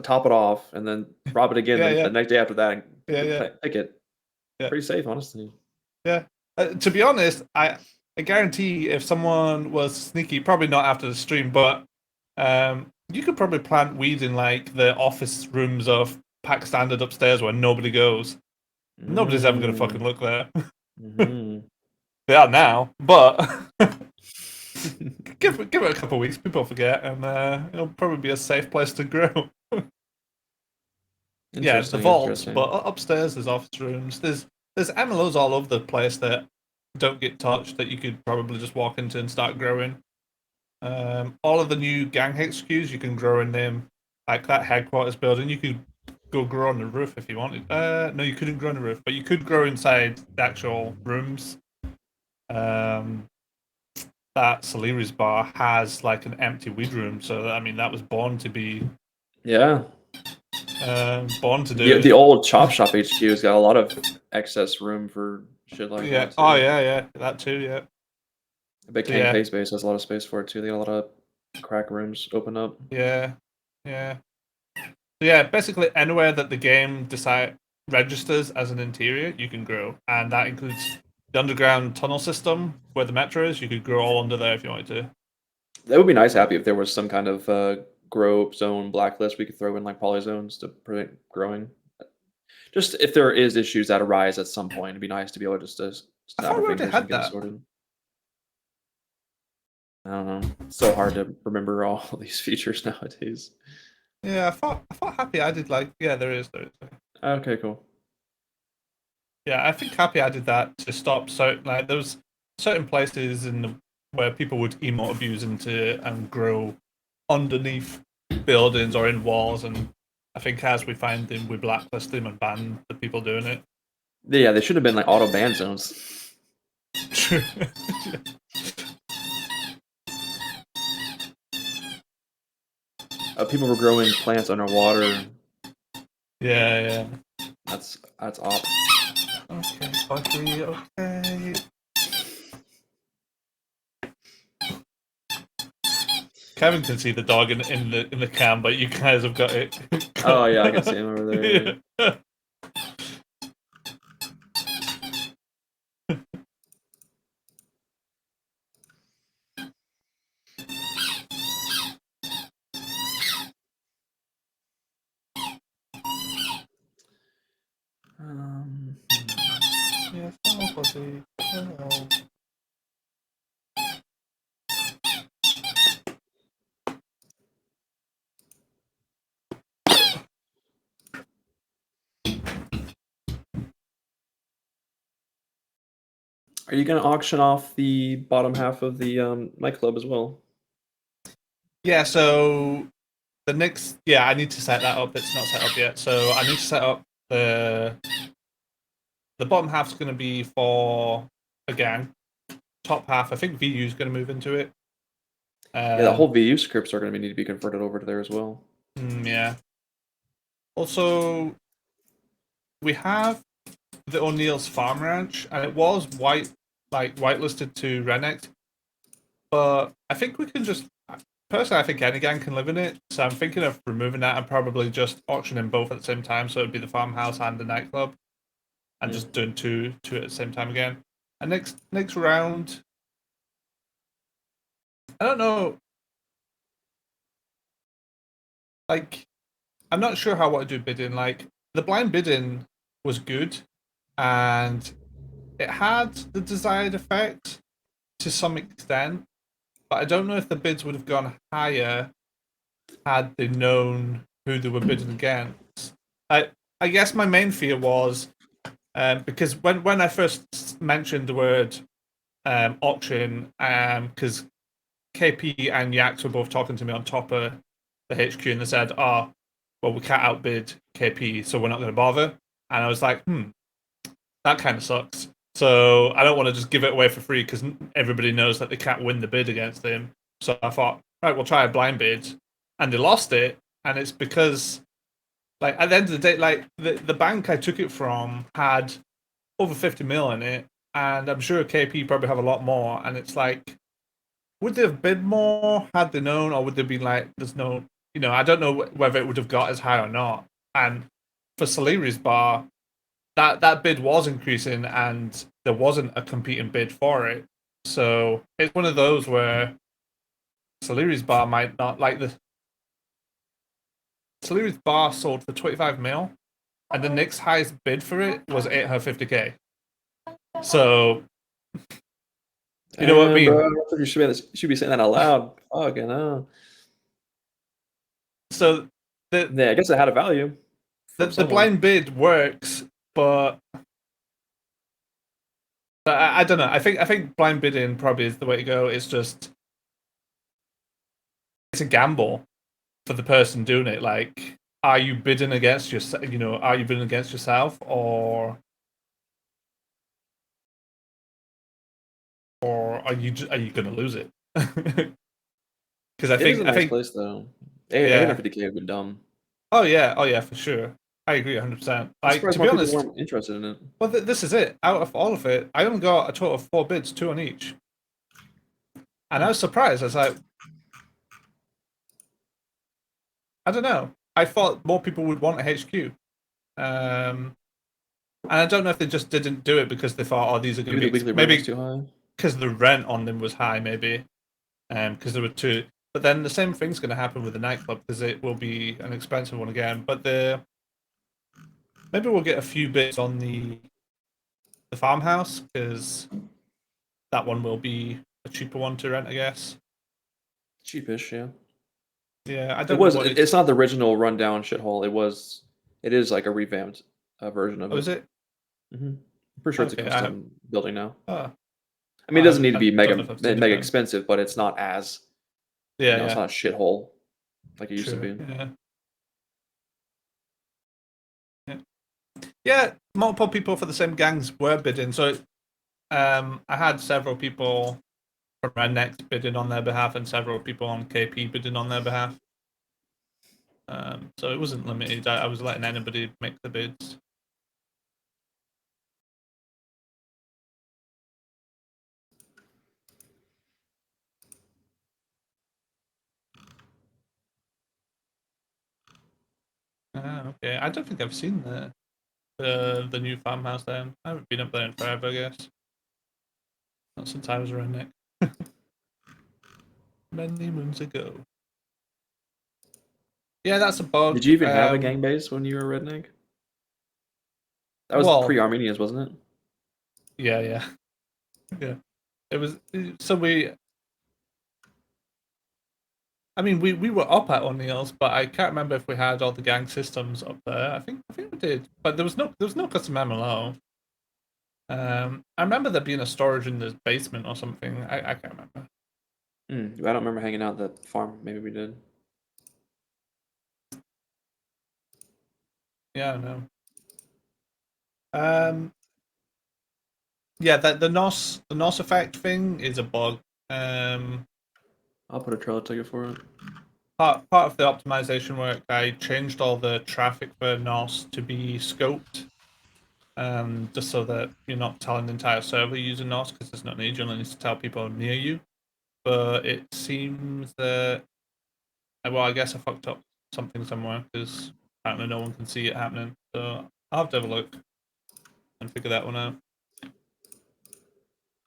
top it off, and then rob it again yeah, the yeah, next day after that, and yeah. pick it. Yeah. Pretty safe, honestly. Yeah. To be honest, I guarantee if someone was sneaky, probably not after the stream, but you could probably plant weed in like the office rooms of Pack Standard upstairs where nobody goes. Nobody's ever going to Mm. fucking look there. Hmm. They are now, but give it a couple of weeks, people forget, and it'll probably be a safe place to grow. Yeah, the Interesting. vaults, Interesting. but upstairs there's office rooms. There's MLOs all over the place that don't get touched that you could probably just walk into and start growing. All of the new gang HQs you can grow in them, like that headquarters building. You could go grow on the roof if you wanted. No, you couldn't grow on the roof, but you could grow inside the actual rooms. Um, that Soliri's bar has like an empty weed room, so I mean that was born to be Yeah. born to do The it. old Chop Shop HQ has got a lot of excess room for shit like Yeah. that Oh too. yeah, that too. Yeah. I bet So Kang yeah, Pay Space has a lot of space for it too. They got a lot of crack rooms open up. yeah. So yeah, basically anywhere that the game decide registers as an interior, you can grow, and that includes the underground tunnel system where the metro is. You could grow all under there if you wanted to. That would be nice, happy if there was some kind of grow zone blacklist we could throw in like polyzones to prevent growing. Just if there is issues that arise at some point, it'd be nice to be able to just to I snap thought our we already fingers and had get it that. sorted. I don't know. It's so hard to remember all these features nowadays. Yeah, I thought Happy added like there is. Okay, cool. Yeah, I think Happy added that to stop certain like there was certain places in the where people would emote abuse into and grow underneath buildings or in walls, and I think as we find them, we blacklist them and ban the people doing it. Yeah, they should have been like auto ban zones. People were growing plants underwater. Yeah. That's op. Okay, Buckley, okay. Kevin can see the dog in the cam, but you guys have got it. Oh yeah, I can see him over there. Yeah. Um, Yes, hello, Buckley. Hello. Are you gonna auction off the bottom half of the nightclub as well? Yeah, so the next, I need to set that up. It's not set up yet, so I need to set up the bottom half's going to be for a gang. Top half, I think VU is going to move into it. Yeah, the whole VU scripts are gonna need to be converted over to there as well. Yeah. Also, we have the O'Neill's Farm Ranch, and it was whitelisted to Renect, but I think we can just. Personally, I think any gang can live in it, so I'm thinking of removing that and probably just auctioning both at the same time. So it'd be the farmhouse and the nightclub, and just doing two at the same time again. And next round, I don't know. Like, I'm not sure how I want to do bidding. Like, the blind bidding was good, and it had the desired effect to some extent, but I don't know if the bids would have gone higher had they known who they were bidding against. I guess my main fear was because when I first mentioned the word auction, because KP and Yax were both talking to me on top of the HQ, and they said, "Oh, well, we can't outbid KP, so we're not going to bother." And I was like, that kind of sucks. So I don't want to just give it away for free because everybody knows that they can't win the bid against him. So I thought, right, we'll try a blind bid, and they lost it, and it's because, like, at the end of the day, like the bank I took it from had over 50 mil in it, and I'm sure KP probably have a lot more, and it's like, would they have bid more had they known, or would they be like, there's no, I don't know whether it would have got as high or not. And for Saliri's bar, that bid was increasing, and there wasn't a competing bid for it. So it's one of those where Saliri's bar might not like the Saliri's bar sold for 25 mil, and the next highest bid for it was 850k. So you know what I mean? Bro, I don't think you should be saying that out loud. Fucking hell. So the Yeah, I guess it had a value the, from the someone. blind bid works, but I don't know. I think blind bidding probably is the way to go. It's just it's a gamble for the person doing it. Like, are you bidding against yourself? Are you bidding against yourself, or are you going to lose it? Because I It is think a I nice think place though. yeah. 850k would be dumb. Oh yeah, for sure. I agree 100%. I'm Like, surprised to more be people honest, weren't interested in it. well, this is it. Out of all of it, I only got a total of 4 bids, 2 on each, and I was surprised. I was like, I don't know. I thought more people would want a HQ. And I don't know if they just didn't do it because they thought, oh, these are going Maybe to the be weekly rent was maybe too high. because the rent on them was high, maybe, because there were two. But then the same thing's going to happen with the nightclub because it will be an expensive one again. But maybe we'll get a few bits on the farmhouse because that one will be a cheaper one to rent, I guess. Cheapish, yeah. Yeah, I It don't know was. what It's not the original rundown shithole. It was. It is like a revamped version of Oh, it. is it? I'm pretty sure it's a Okay, custom building now. oh, I mean, it doesn't need to I be don't know if I've seen it mega then. expensive, but it's not as Yeah, it's yeah, not a shithole like it used to true. be. Yeah, yeah, yeah. Multiple people for the same gangs were bidding, so I had several people from Rednex bidding on their behalf and several people on KP bidding on their behalf. So it wasn't limited. I was letting anybody make the bids. Okay. I don't think I've seen the new farmhouse then. I haven't been up there in forever, I guess. Not since I was a redneck. Many moons ago. Yeah, that's a bug. Did you even have a gang base when you were a redneck? That was Well, pre-Armenians, wasn't it? yeah, yeah, yeah. It was so we. I mean, we were up at O'Neill's, but I can't remember if we had all the gang systems up there. I think we did, but there was no custom MLO. I remember there being a storage in the basement or something. I can't remember. I don't remember hanging out at the farm. Maybe we did. Yeah, no. Um, yeah, the NOS effect thing is a bug. Um, I'll put a trailer ticket for it. part of the optimization work, I changed all the traffic for NOS to be scoped, just so that you're not telling the entire server using NOS because there's no need. You only need to tell people near you. But it seems that, well, I guess I fucked up something somewhere because apparently no one can see it happening. So I'll have to have a look and figure that one out.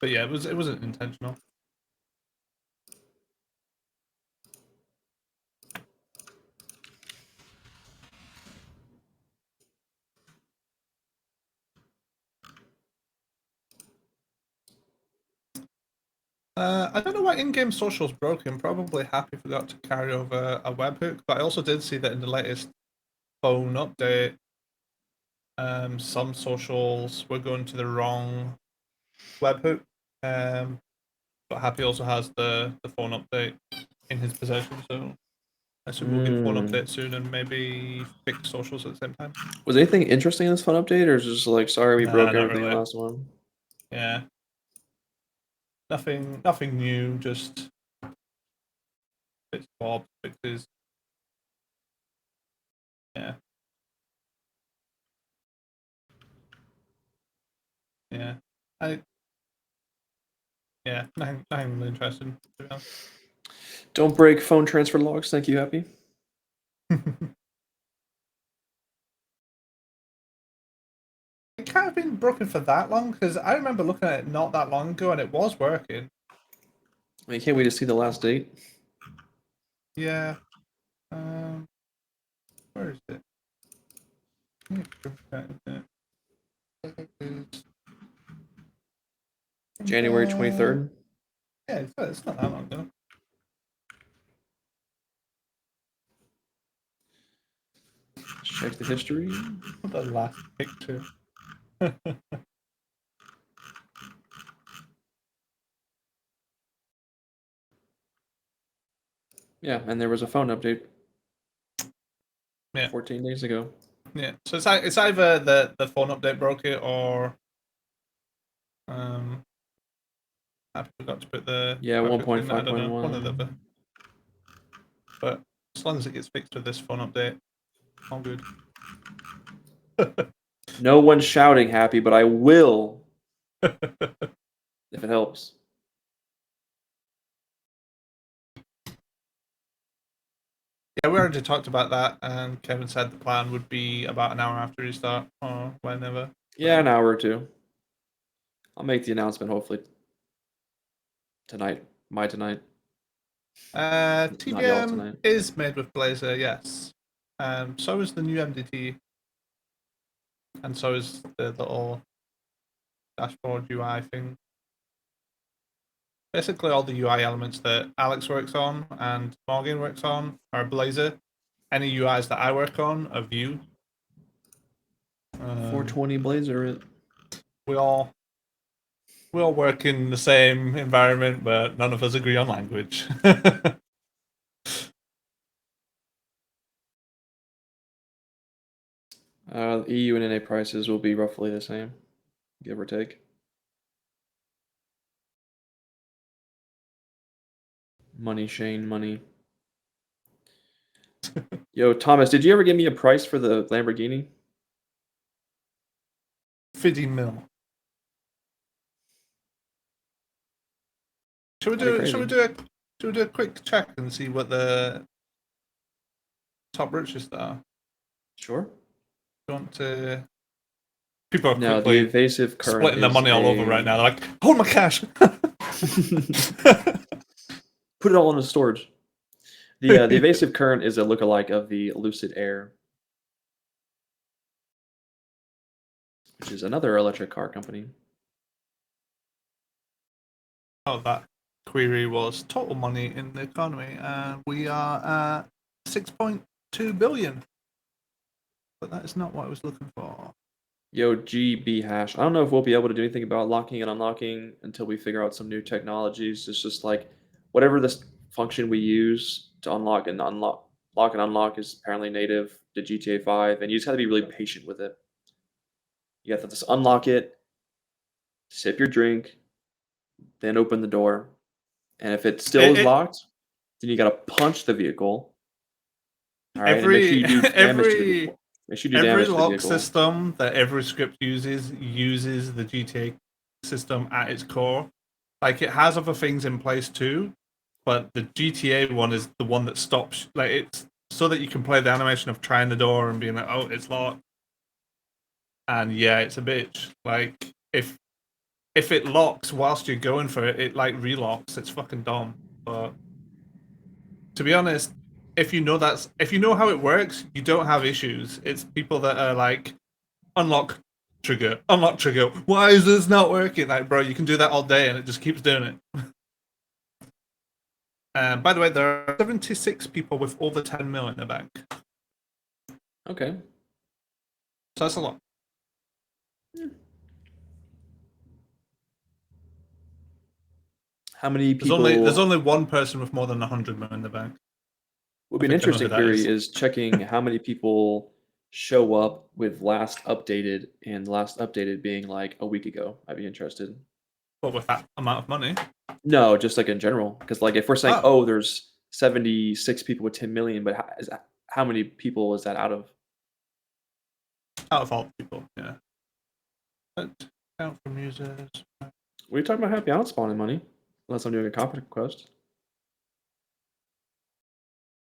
But yeah, it wasn't intentional. I don't know why in-game social's broken. Probably Happy forgot to carry over a webhook, but I also did see that in the latest phone update, some socials were going to the wrong webhook. But Happy also has the phone update in his possession, so I assume we'll get a phone update soon and maybe fix socials at the same time. Was anything interesting in this fun update, or is it just like, sorry, we Nah, broke not everything in the really. last one? Yeah, nothing new. Just bits Bob fixes. Yeah, yeah. I Yeah, nothing really interesting to be honest. Don't break phone transfer logs. Thank you, Happy. It can't have been broken for that long because I remember looking at it not that long ago and it was working. I mean, can't wait to see the last date. Yeah. Where is it? January 23rd. Yeah, it's not that long ago. Check the history. The last picture. Yeah, and there was a phone update. Yeah. 14 days ago. Yeah. So it's either the phone update broke it or I forgot to put the Yeah, webhook in. I don't know. One of the 1.5.1. but as long as it gets fixed with this phone update, all good. No one's shouting, Happy, but I will if it helps. Yeah, we already talked about that, and Kevin said the plan would be about an hour after restart or whenever. Yeah, an hour or two. I'll make the announcement hopefully tonight. Tonight, not y'all TVM tonight. is made with Blazor, yes. So is the new MDT, and so is the little dashboard UI thing. Basically, all the UI elements that Alex works on and Morgan works on are Blazor. Any UIs that I work on are Vue. 420 Blazer it. We all work in the same environment, but none of us agree on language. EU and NA prices will be roughly the same, give or take. Money, Shane, money. Yo, Thomas, did you ever give me a price for the Lamborghini? 50 mil. Should we That'd be do? Should we crazy. do a quick check and see what the top richest are? Sure. Do you want to? People are Now, the quickly evasive current splitting their is money all over right now. They're like, hold my cash. Put it all in the storage. The evasive current is a lookalike of the Lucid Air, which is another electric car company. Oh, that query was total money in the economy, and we are at 6.2 billion. But that is not what I was looking for. Yo, GB hash. I don't know if we'll be able to do anything about locking and unlocking until we figure out some new technologies. It's just like whatever this function we use to unlock and unlock is apparently native to GTA 5, and you just have to be really patient with it. You have to just unlock it, sip your drink, then open the door. And if it still is It locked, then you gotta punch the vehicle. All right, and make sure every you do damage to the every vehicle. Make sure you do every damage to the lock vehicle. system that every script uses the GTA system at its core. Like it has other things in place too, but the GTA one is the one that stops. Like it's so that you can play the animation of trying the door and being like, oh, it's locked. And yeah, it's a bitch. Like if it locks whilst you're going for it, it like relocks. It's fucking dumb. But to be honest, if you know how it works, you don't have issues. It's people that are like unlock trigger, unlock trigger. Why is this not working? Like, bro, you can do that all day and it just keeps doing it. By the way, there are 76 people with over 10 mil in the bank. Okay. So that's a lot. How many There's people? only one person with more than 100 mil in the bank. Would I be an think I know who interesting that query is. is checking how many people show up with last updated, and last updated being like a week ago. I'd be interested. But with that amount of money, No, just like in general, because like if we're saying, oh, oh, there's 76 people with 10 million, but how many people is that out of? out of all people, yeah. But count from users. What are you talking about? Happy out spawning money, unless I'm doing a confident quest.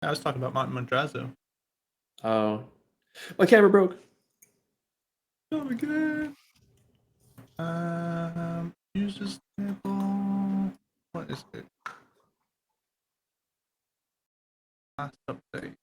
I was talking about Martin Mondrazo. Oh, my camera broke. Oh my god. Users table. What is it? Last update.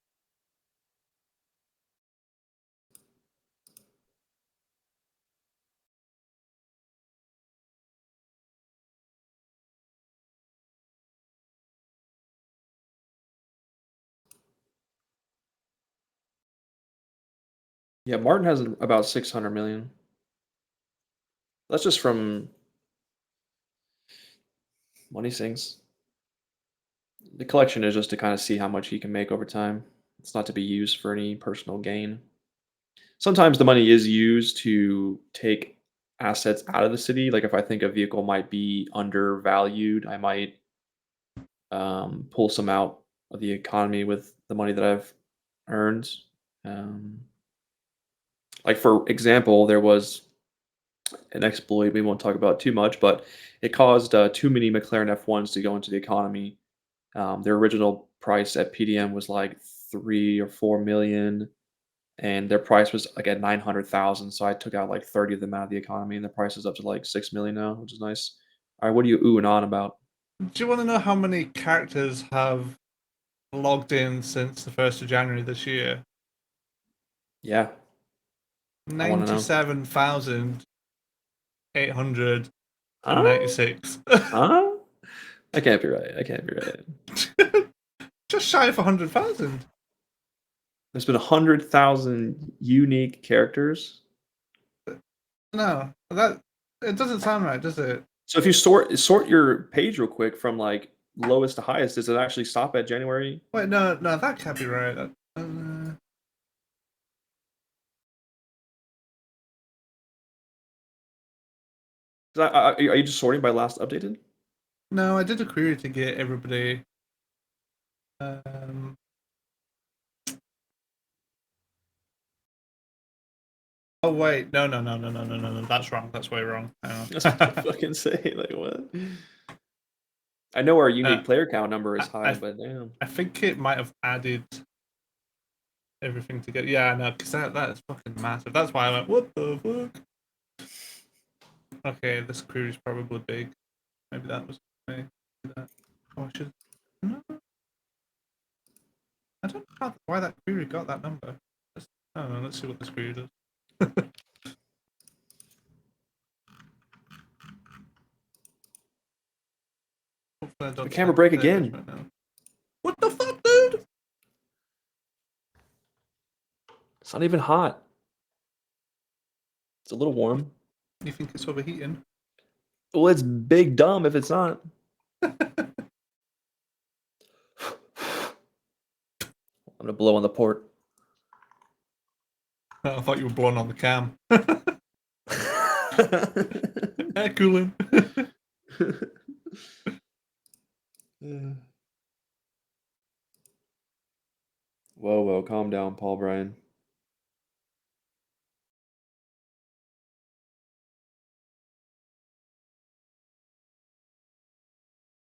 Yeah, Martin has about 600 million. That's just from Money Sings. The collection is just to kind of see how much he can make over time. It's not to be used for any personal gain. Sometimes the money is used to take assets out of the city. Like if I think a vehicle might be undervalued, I might pull some out of the economy with the money that I've earned. Um, like for example, there was an exploit we won't talk about too much, but it caused too many McLaren F1s to go into the economy. Their original price at PDM was like 3 or 4 million, and their price was like at 900,000. So I took out like 30 of them out of the economy, and the price is up to like 6 million now, which is nice. All right, what are you oohing on about? Do you want to know how many characters have logged in since the 1st of January this year? Yeah, I want to know. 97,896. Huh? Huh? I can't be right. I can't be right. Just shy of 100,000. There's been 100,000 unique characters. No, that it doesn't sound right, does it? So if you sort your page real quick from like lowest to highest, does it actually stop at January? Wait, no, that can't be right. Are you just sorting by last updated? No, I did a query to get everybody. Um, oh wait, no, that's wrong. That's way wrong. That's what I fucking say. Like what? I know our unique player count number is high, but damn. I think it might have added everything together. Yeah, no, because that is fucking massive. That's why I went, what the fuck? Okay, this query's probably big. Maybe that was me. Oh, I should. No, I don't know why that query got that number. I don't know. Let's see what this query does. Hopefully I don't The camera break type this again. right now. What the fuck, dude? It's not even hot. It's a little warm. You think it's overheating? Well, it's big dumb if it's not. I'm gonna blow on the port. I thought you were blowing on the cam. Air cooling. Whoa, calm down, Paul Bryan.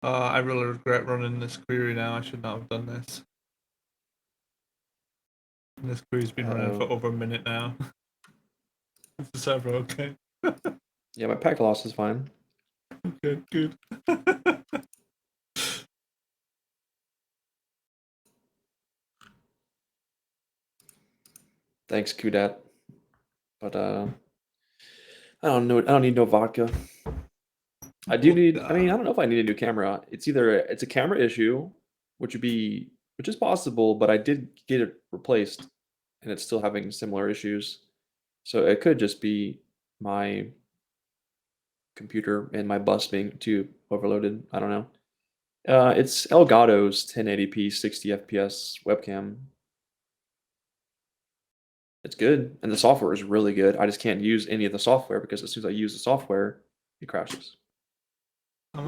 I really regret running this query now. I should not have done this. And this query's been running for over a minute now. Is the server okay? Yeah, my pack loss is fine. Good. Thanks, Kudat. But I don't know. I don't need no vodka. I do need. I mean, I don't know if I need a new camera. It's either it's a camera issue, which is possible, but I did get it replaced, and it's still having similar issues. So it could just be my computer and my bus being too overloaded. I don't know. It's Elgato's 1080p 60 FPS webcam. It's good, and the software is really good. I just can't use any of the software because as soon as I use the software, it crashes.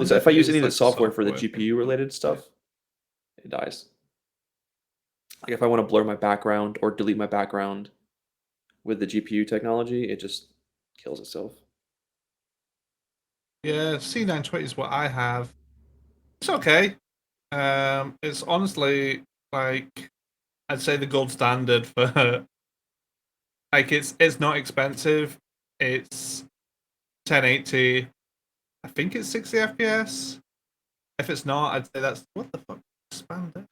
So if I use any of the software for the GPU related stuff, it dies. Like if I want to blur my background or delete my background with the GPU technology, it just kills itself. Yeah, C920 is what I have. It's okay. It's honestly like I'd say the gold standard for like it's not expensive. It's 1080. I think it's 60 FPS. If it's not, I'd say that's what the fuck expand it.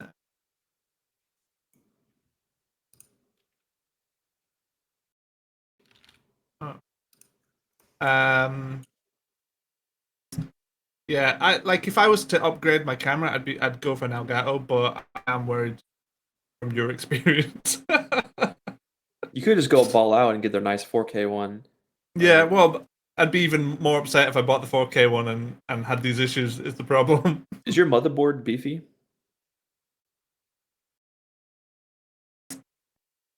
Oh. Yeah, I like if I was to upgrade my camera, I'd go for an Elgato, but I'm worried from your experience. You could just go ball out and get their nice 4K one. Yeah, well, I'd be even more upset if I bought the 4K one and had these issues. Is the problem? Is your motherboard beefy?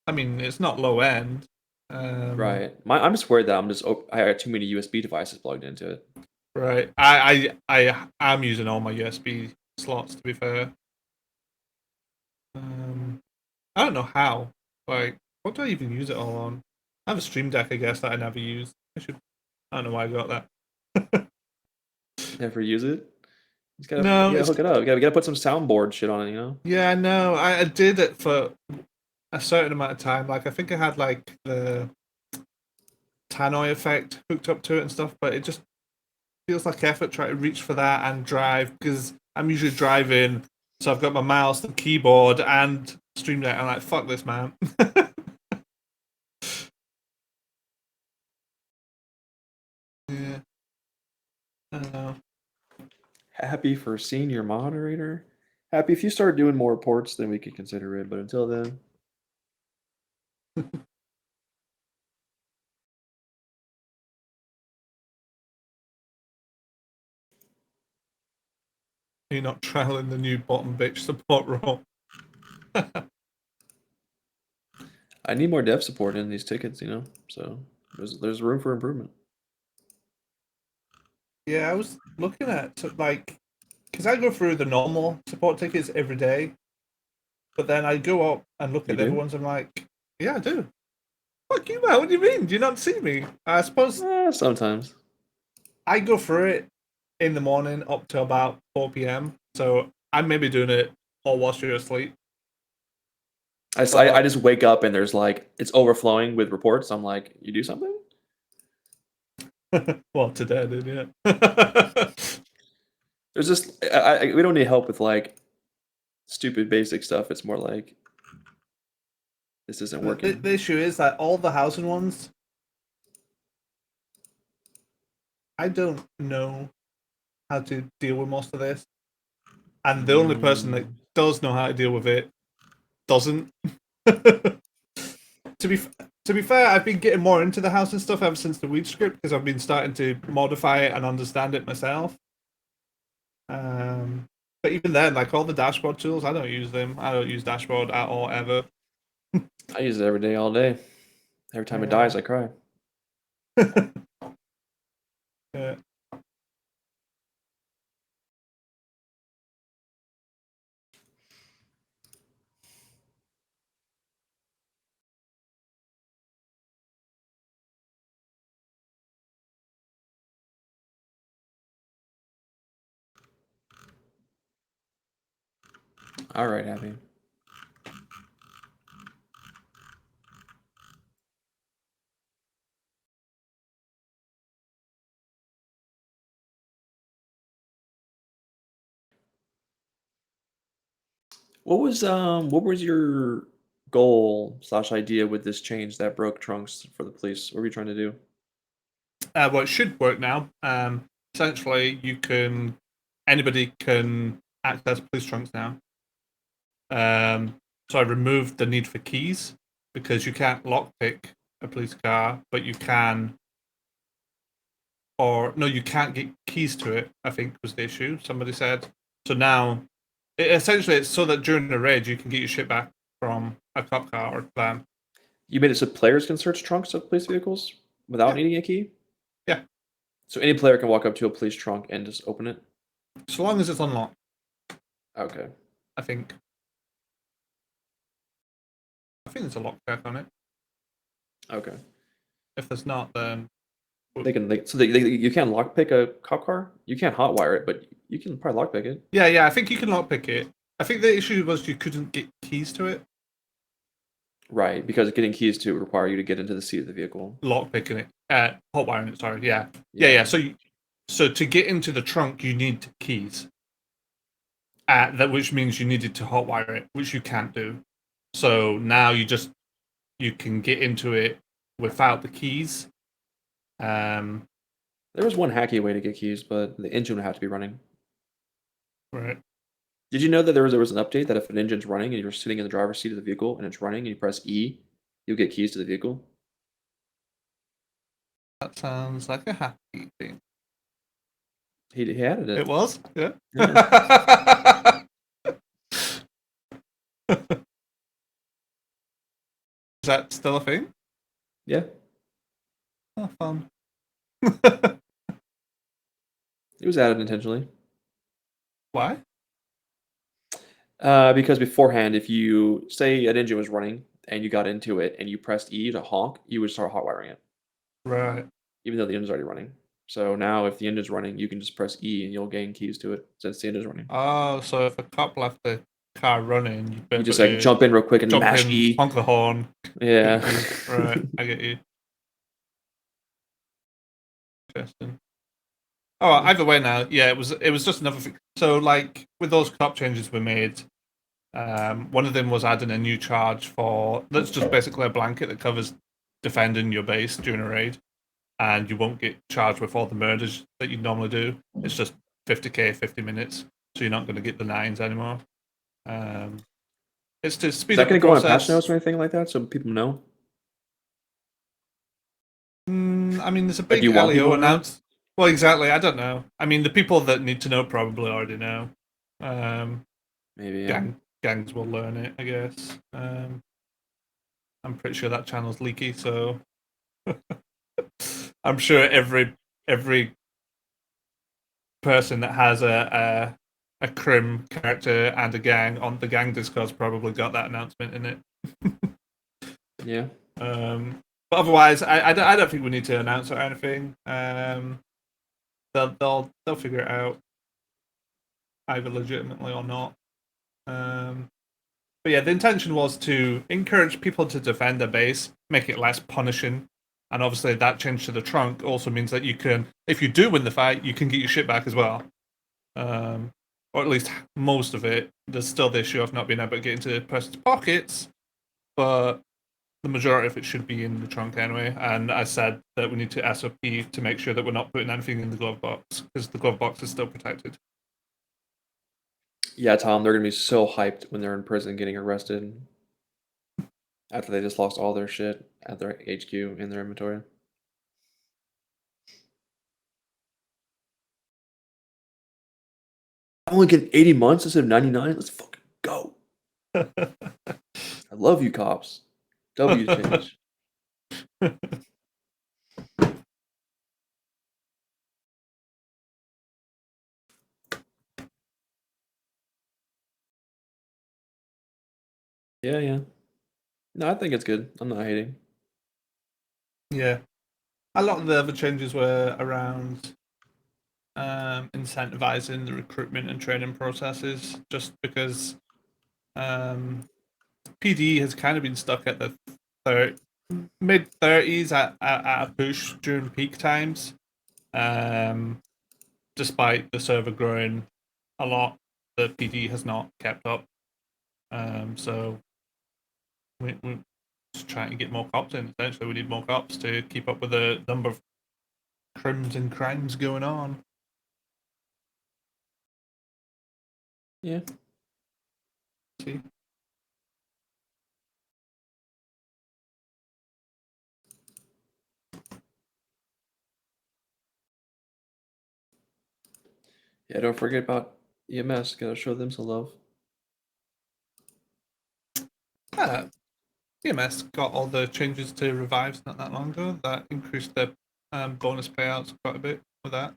I mean, it's not low end. Right. I'm just worried that I got too many USB devices plugged into it. Right. I am using all my USB slots, to be fair. I don't know how. Like, what do I even use it all on? I have a Stream Deck, I guess, that I never use. I don't know why I got that. Never use it. No, hook it up. You gotta put some soundboard shit on it, you know? Yeah, no, I did it for a certain amount of time. Like I think I had like the tannoy effect hooked up to it and stuff, but it just feels like effort trying to reach for that and drive because I'm usually driving, so I've got my mouse, the keyboard, and Stream Deck. I'm like, fuck this, man. Yeah, I don't know. Happy for senior moderator. Happy if you start doing more reports, then we could consider it. But until then, You're not trialing the new bottom bitch support role. I need more dev support in these tickets. So there's room for improvement. Yeah, I was looking at like, because I go through the normal support tickets every day, but then I go up and look You at the other do? ones. I'm like, yeah, I do. Fuck you, man. What do you mean? Do you not see me? I suppose Sometimes. I go through it in the morning up to about 4 p.m. So I'm maybe doing it all whilst you're asleep. I just wake up and there's like it's overflowing with reports. I'm like, you do something? Well, today I did, yeah. There's just we don't need help with like stupid basic stuff. It's more like this isn't working. The issue is that all the housing ones, I don't know how to deal with most of this. And the only person that does know how to deal with it doesn't. to be to be fair, I've been getting more into the housing stuff ever since the weed script because I've been starting to modify it and understand it myself. But even then, like all the dashboard tools, I don't use them. I don't use dashboard at all ever. I use it every day, all day. Every time it dies, I cry. Yeah. All right, Happy. What was your goal / idea with this change that broke trunks for the police? What were you trying to do? Well, it should work now. Essentially, anybody can access police trunks now. So I removed the need for keys because you can't lockpick a police car, but you can, or no, you can't get keys to it. I think was the issue. Somebody said. So now, essentially, it's so that during a raid you can get your shit back from a cop car or van. You made it so players can search trunks of police vehicles without needing a key? Yeah. So any player can walk up to a police trunk and just open it? So long as it's unlocked. Okay. I think there's a lockpick on it. Okay. If there's not, then They can you can't lockpick a cop car? You can't hotwire it, but you can probably lockpick it. yeah, I think you can lockpick it. I think the issue was you couldn't get keys to it. Right, because getting keys to it would require you to get into the seat of the vehicle. Lockpicking it, hotwiring it. Sorry, yeah. So to get into the trunk, you need keys. Which means you needed to hotwire it, which you can't do. So now you can get into it without the keys. There was one hacky way to get keys, but the engine would have to be running. Right. Did you know that there was an update that if an engine's running and you're sitting in the driver's seat of the vehicle and it's running and you press E, you'll get keys to the vehicle? That sounds like a happy thing. He added it. It was, yeah. Yeah. Is that still a thing? Yeah. Oh, fun. It was added intentionally. Why? Because beforehand, if you say an engine was running and you got into it and you pressed E to honk, you would start hotwiring it, Right. even though the engine's already running. So now, if the engine's running, you can just press E and you'll gain keys to it since the engine's running. Oh, so if a cop left the car running, you You just like jump in real quick and jump mash in, E. honk the horn. Yeah. Right, I get you. Interesting. Oh, either way now, yeah, it was just another thing. So like with those crop changes we made, one of them was adding a new charge for that's just basically a blanket that covers defending your base during a raid, and you won't get charged with all the murders that you normally do. It's just 50k, 50 minutes, so you're not going to get the 9s anymore. It's to Is speed that up the going to go on patch process. notes or anything like that so people know? I mean, there's a Like, big do you want people LEO to know? announced. Well, exactly. I don't know. I mean, the people that need to know probably already know. Maybe, yeah. Gangs will learn it, I guess. I'm pretty sure that channel's leaky, so I'm sure every person that has a crim character and a gang on the gang Discord's probably got that announcement in it. Yeah. But otherwise, I don't think we need to announce it or anything. They'll figure it out, either legitimately or not. But yeah, the intention was to encourage people to defend their base, make it less punishing, and obviously that change to the trunk also means that you can, if you do win the fight, you can get your shit back as well, or at least most of it. There's still the issue of not being able to get into the person's pockets, but the majority of it should be in the trunk anyway. And I said that we need to SOP to make sure that we're not putting anything in the glove box because the glove box is still protected. Yeah, Tom, they're going to be so hyped when they're in prison getting arrested after they just lost all their shit at their HQ in their inventory. I only get 80 months instead of 99? Let's fucking go. I love you, cops. W change. Yeah, yeah. No, I think it's good. I'm not hating. Yeah. A lot of the other changes were around incentivizing the recruitment and training processes, just because PD has kind of been stuck at the mid 30s at a push during peak times, despite the server growing a lot. The PD has not kept up, so we're just trying to get more cops in. Essentially, we need more cops to keep up with the number of crimes and crimes going on. Yeah. See. Yeah, don't forget about EMS. Gotta show them some love. EMS got all the changes to revives not that long ago. That increased their bonus payouts quite a bit with that.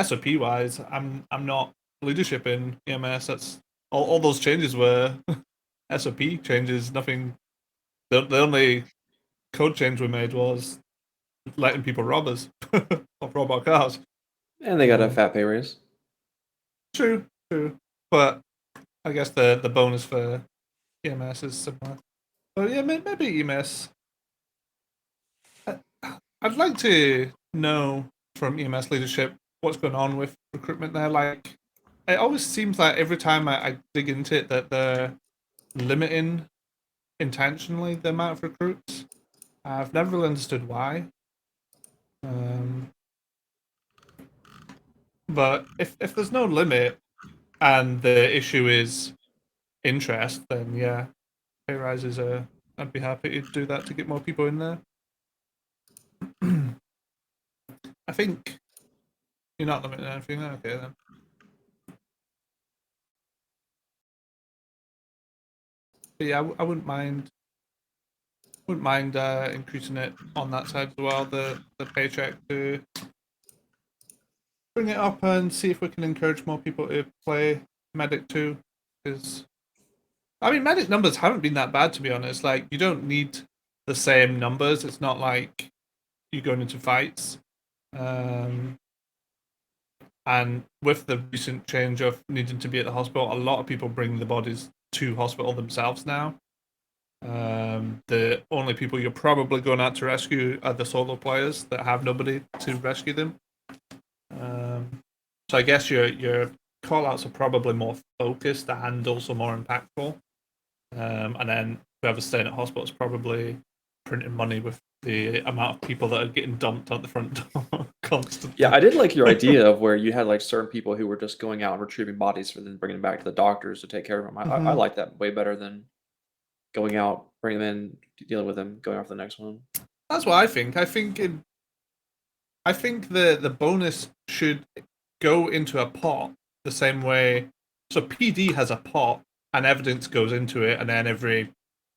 SOP wise, I'm not leadership in EMS. That's all those changes were SOP changes. Nothing. The only code change we made was letting people rob us of robot cars. And they got a fat pay raise. True. But I guess the bonus for EMS is similar. But yeah, maybe EMS. I'd like to know from EMS leadership what's going on with recruitment there. Like, it always seems like every time I dig into it that they're limiting intentionally the amount of recruits. I've never really understood why. But if there's no limit and the issue is interest, then yeah, pay rises are. I'd be happy to do that to get more people in there. I think you're not limiting anything. Okay then. But yeah, I wouldn't mind. Wouldn't mind increasing it on that side as well. The paycheck to bring it up and see if we can encourage more people to play medic too. Because I mean, medic numbers haven't been that bad to be honest. Like you don't need the same numbers. It's not like you're going into fights. And with the recent change of needing to be at the hospital, a lot of people bring the bodies to hospital themselves now. The only people you're probably going out to rescue are the solo players that have nobody to rescue them. So I guess your call outs are probably more focused and also more impactful. And then whoever's staying at hospital is probably printing money with the amount of people that are getting dumped at the front door constantly. Yeah, I did like your idea of where you had like certain people who were just going out and retrieving bodies for then bringing them back to the doctors to take care of them. I Mhm. like that way better than going out, bringing them in, dealing with them, going off to the next one. That's what I think. I think the bonus should go into a pot the same way. So PD has a pot, and evidence goes into it, and then every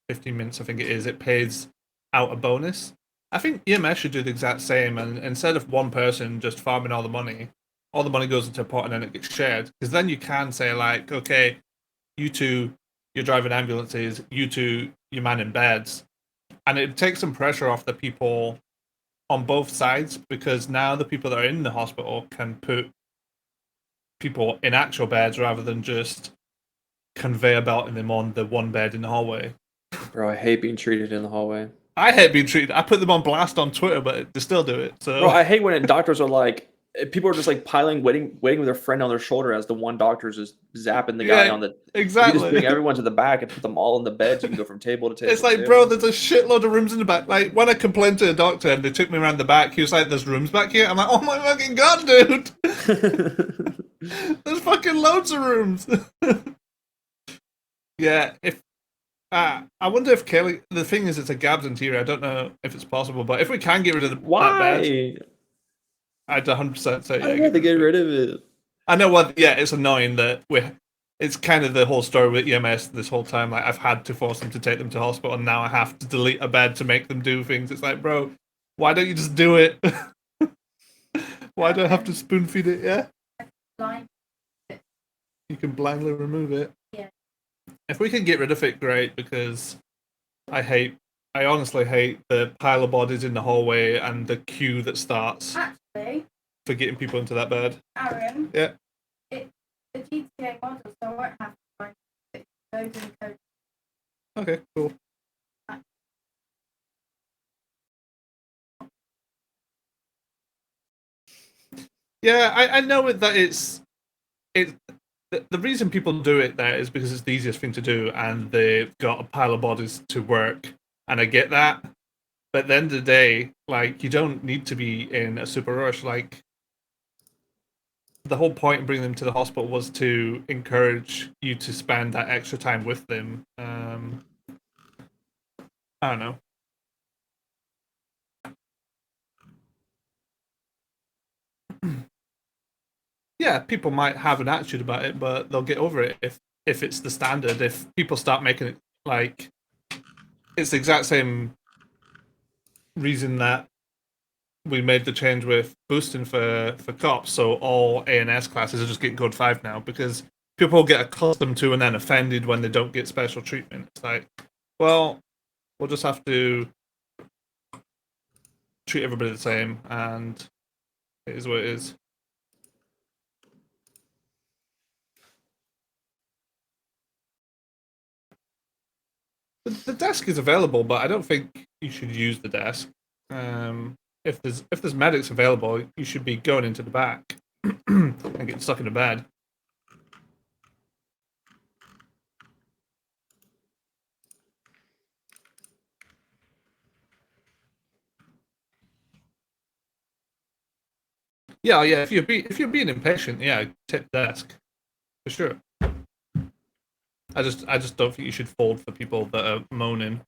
15 minutes, I think it is, it pays out a bonus. I think EMS should do the exact same, and instead of one person just farming all the money goes into a pot and then it gets shared. Because then you can say like, okay, you two, you're driving ambulances, you two, you're manning beds, and it takes some pressure off the people on both sides because now the people that are in the hospital can put people in actual beds rather than just conveyor belting them on the one bed in the hallway. Bro, I hate being treated in the hallway. I hate being treated. I put them on blast on Twitter, but they still do it. Bro, So I hate when doctors are like, people are just like piling, waiting with their friend on their shoulder as the one doctor's just zapping the guy yeah, on the. You can just bring exactly. everyone to the back and put them all in the beds. You can go from table to It's table to like, bro, table. there's a shitload of rooms in the back. Like when I complained to a doctor and they took me around the back, he was like, "There's rooms back here." I'm like, "Oh my fucking god, dude! There's fucking loads of rooms." Yeah, if I wonder if Kelly. The thing is, it's a Gabs interior. I don't know if it's possible, but if we can get rid of that bed, Why? I'd 100% say I'd yeah. rather get Rid of it. rid of it. I know what. Yeah, it's annoying that we. It's kind of the whole story with EMS this whole time. Like I've had to force them to take them to hospital, and now I have to delete a bed to make them do things. It's like, bro, why don't you just do it? Why do I have to spoon feed it? Yeah, you can blindly remove it. Yeah. If we can get rid of it, great. Because I honestly hate the pile of bodies in the hallway and the queue that starts Actually, for getting people into that bed. Aaron, Yeah. it's a GTA model, so I won't have to find it. Those in code. Okay, cool. Yeah, I know that it. The reason people do it there is because it's the easiest thing to do, and they've got a pile of bodies to work, and I get that. But at the end of the day, like you don't need to be in a super rush. Like the whole point of bringing them to the hospital was to encourage you to spend that extra time with them. I don't know. Yeah, people might have an attitude about it, but they'll get over it if it's the standard. If people start making it like it's the exact same reason that we made the change with boosting for cops, so all A&S classes are just getting code 5 now because people get accustomed to and then offended when they don't get special treatment. It's like, well, we'll just have to treat everybody the same, and it is what it is. The desk is available, but I don't think you should use the desk. If there's medics available, you should be going into the back and getting stuck in the bed. Yeah, yeah. If you're being impatient, yeah, tip the desk for sure. I just don't think you should fold for people that are moaning.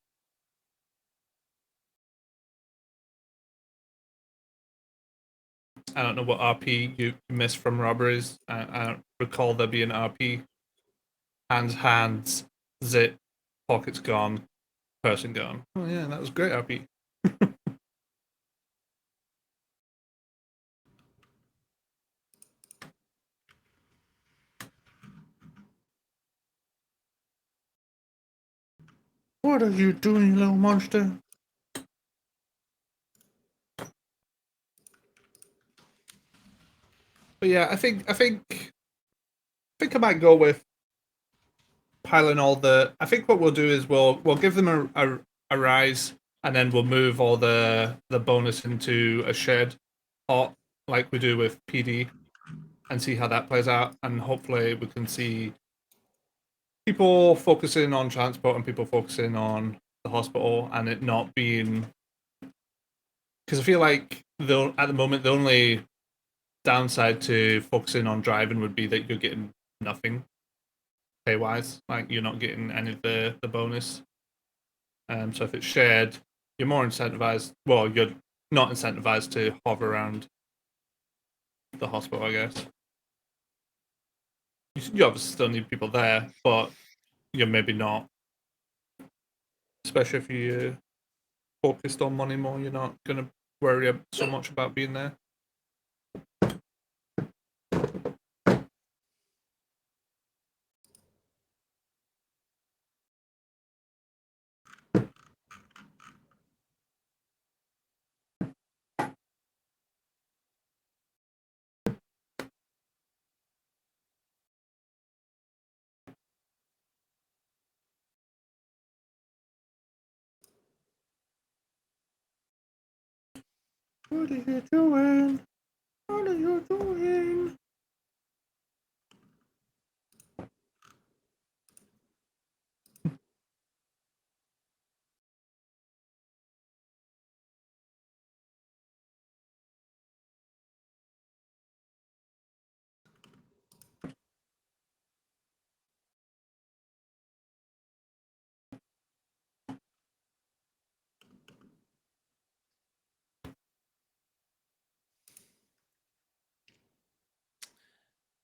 I don't know what RP you missed from robberies. I don't recall there being RP. Hands, zip, pockets gone, person gone. Oh yeah, that was great RP. What are you doing, little monster? But yeah, I think I might go with piling all the. I think what we'll do is we'll give them a rise, and then we'll move all the bonus into a shared pot like we do with PD, and see how that plays out. And hopefully we can see people focusing on transport and people focusing on the hospital, and it not being, because I feel like at the moment the only downside to focusing on driving would be that you're getting nothing pay wise, like you're not getting any of the bonus. So if it's shared, you're more incentivized. Well, you're not incentivized to hover around the hospital, I guess. You obviously still need people there, but you're maybe not. Especially if you're focused on money more, you're not going to worry so much about being there. What are you doing? What are you doing?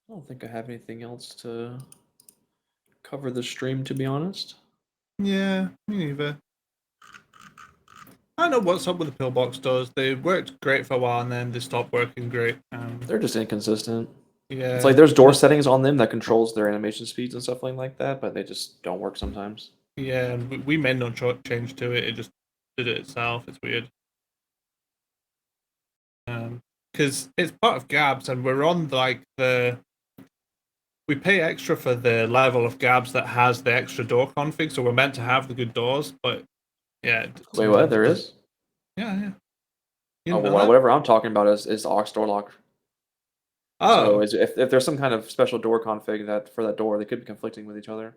I don't think I have anything else to cover the stream, to be honest. Yeah, me neither. I don't know what's up with the pillbox doors. They worked great for a while and then they stopped working great. They're just inconsistent. Yeah, It's like there's door settings on them that controls their animation speeds and stuff like that, but they just don't work sometimes. yeah. We made no change to it. It just did it itself. It's weird. Because it's part of Gabs, and we're on like we pay extra for the level of Gabs that has the extra door config, so we're meant to have the good doors, but yeah. Wait, what? There is? Yeah, yeah. You Oh, didn't know well, that? whatever I'm talking about is aux door lock. So Oh, if there's some kind of special door config that for that door, they could be conflicting with each other.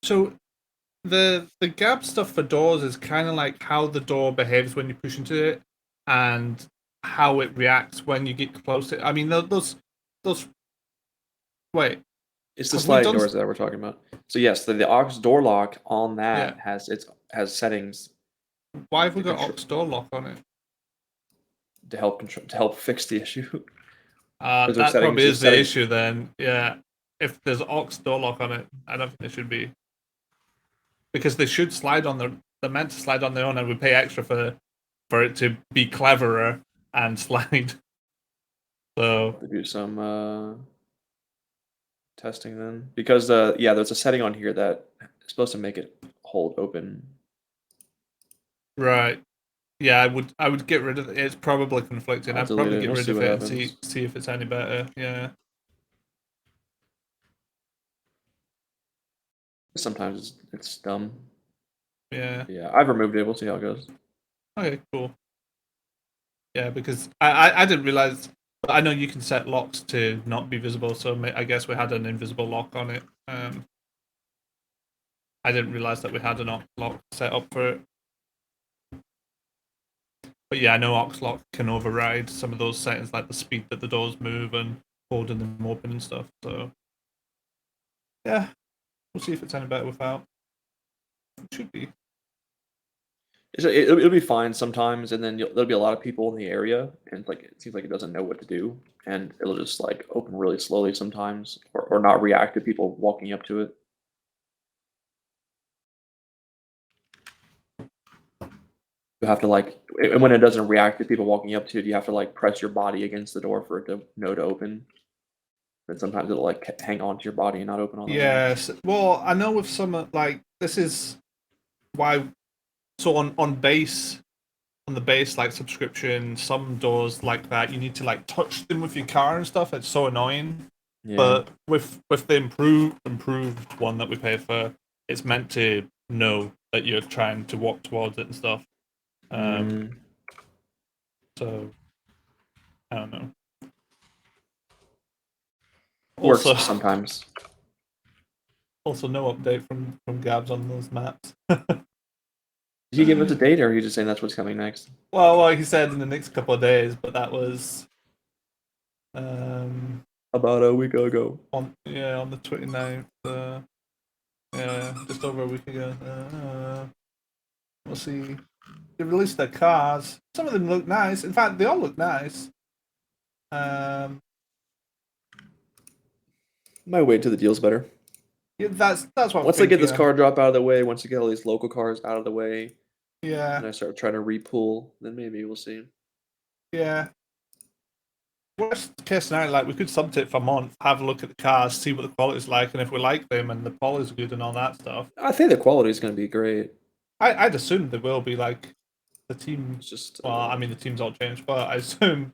so the gap stuff for doors is kind of like how the door behaves when you push into it, and how it reacts when you get close to it. I mean, those. Wait, It's the have we sliding done? doors that we're talking about. So yes, the aux door lock on that Yeah. has settings Why have we to got control- aux door lock on it? to help fix the issue. Because That probably is the issue then. Yeah, if there's aux door lock on it, I don't think there should be, because they should slide on they're meant to slide on their own, and we pay extra for it to be cleverer and slide. So to do some testing then, because yeah, there's a setting on here that is supposed to make it hold open. right, yeah, I would get rid of it. It's probably conflicting. I'll I'd delete probably it, get we'll rid see of what it and happens. see if it's any better. Yeah, Sometimes it's dumb. yeah. Yeah, I've removed it. We'll see how it goes. Okay, cool. Yeah, because I didn't realize. I know you can set locks to not be visible, so I guess we had an invisible lock on it. I didn't realize that we had an aux lock set up for it. But yeah, I know aux lock can override some of those settings, like the speed that the doors move and holding them open and stuff. So yeah, we'll see if it's any better without. It should be. It'll be fine sometimes, and then there'll be a lot of people in the area, and like it seems like it doesn't know what to do, and it'll just like open really slowly sometimes, or not react to people walking up to it. You have to like, and when it doesn't react to people walking up to it, you have to like press your body against the door for it to know to open. And sometimes it'll like hang on to your body and not open all the way. Yes. Well, I know with some like this is why. So on base, on the base like subscription, some doors like that you need to like touch them with your car and stuff. It's so annoying. Yeah. But with the improved one that we pay for, it's meant to know that you're trying to walk towards it and stuff. So I don't know. Works Also, sometimes. also no update from Gabs on those maps. Did he give us a date, or are you just saying that's what's coming next? Well, he said in the next couple of days, but that was About a week ago. on the 29th. Yeah, just over a week ago. We'll see. They released their cars. Some of them look nice. In fact, they all look nice. Might wait till the deal's better. Yeah, that's what. Once I get this car drop out of the way, once I get all these local cars out of the way, Yeah. and I start trying to repool, then maybe we'll see. Yeah. Worst case scenario, like we could subtip for a month, have a look at the cars, see what the quality's like, and if we like them and the poly's good and all that stuff. I think the quality is going to be great. I'd assume there will be like the team. It's just Well, I mean the team's all changed, but I assume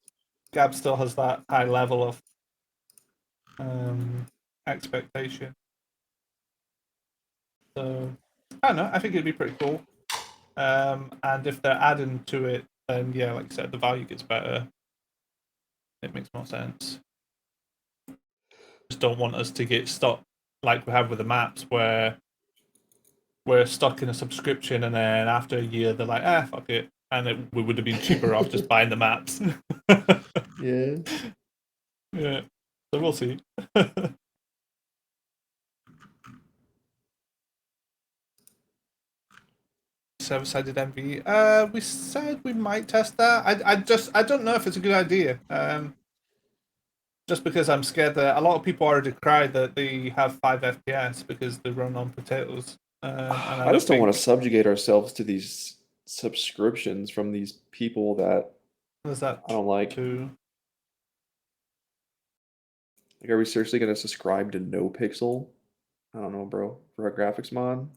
Gab still has that high level of expectation. So I don't know. I think it'd be pretty cool. And if they're adding to it, then yeah, like I said, the value gets better. It makes more sense. Just don't want us to get stuck like we have with the maps, where we're stuck in a subscription, and then after a year they're like, fuck it, and we would have been cheaper off just buying the maps. Yeah. Yeah. So we'll see. Server-sided MV. We said we might test that. I don't know if it's a good idea. Just because I'm scared that a lot of people already cry that they have 5 FPS because they run on potatoes. And I just don't want to subjugate ourselves to these subscriptions from these people that I don't like. too. Like, are we seriously going to subscribe to NoPixel? I don't know, bro. For a graphics mod?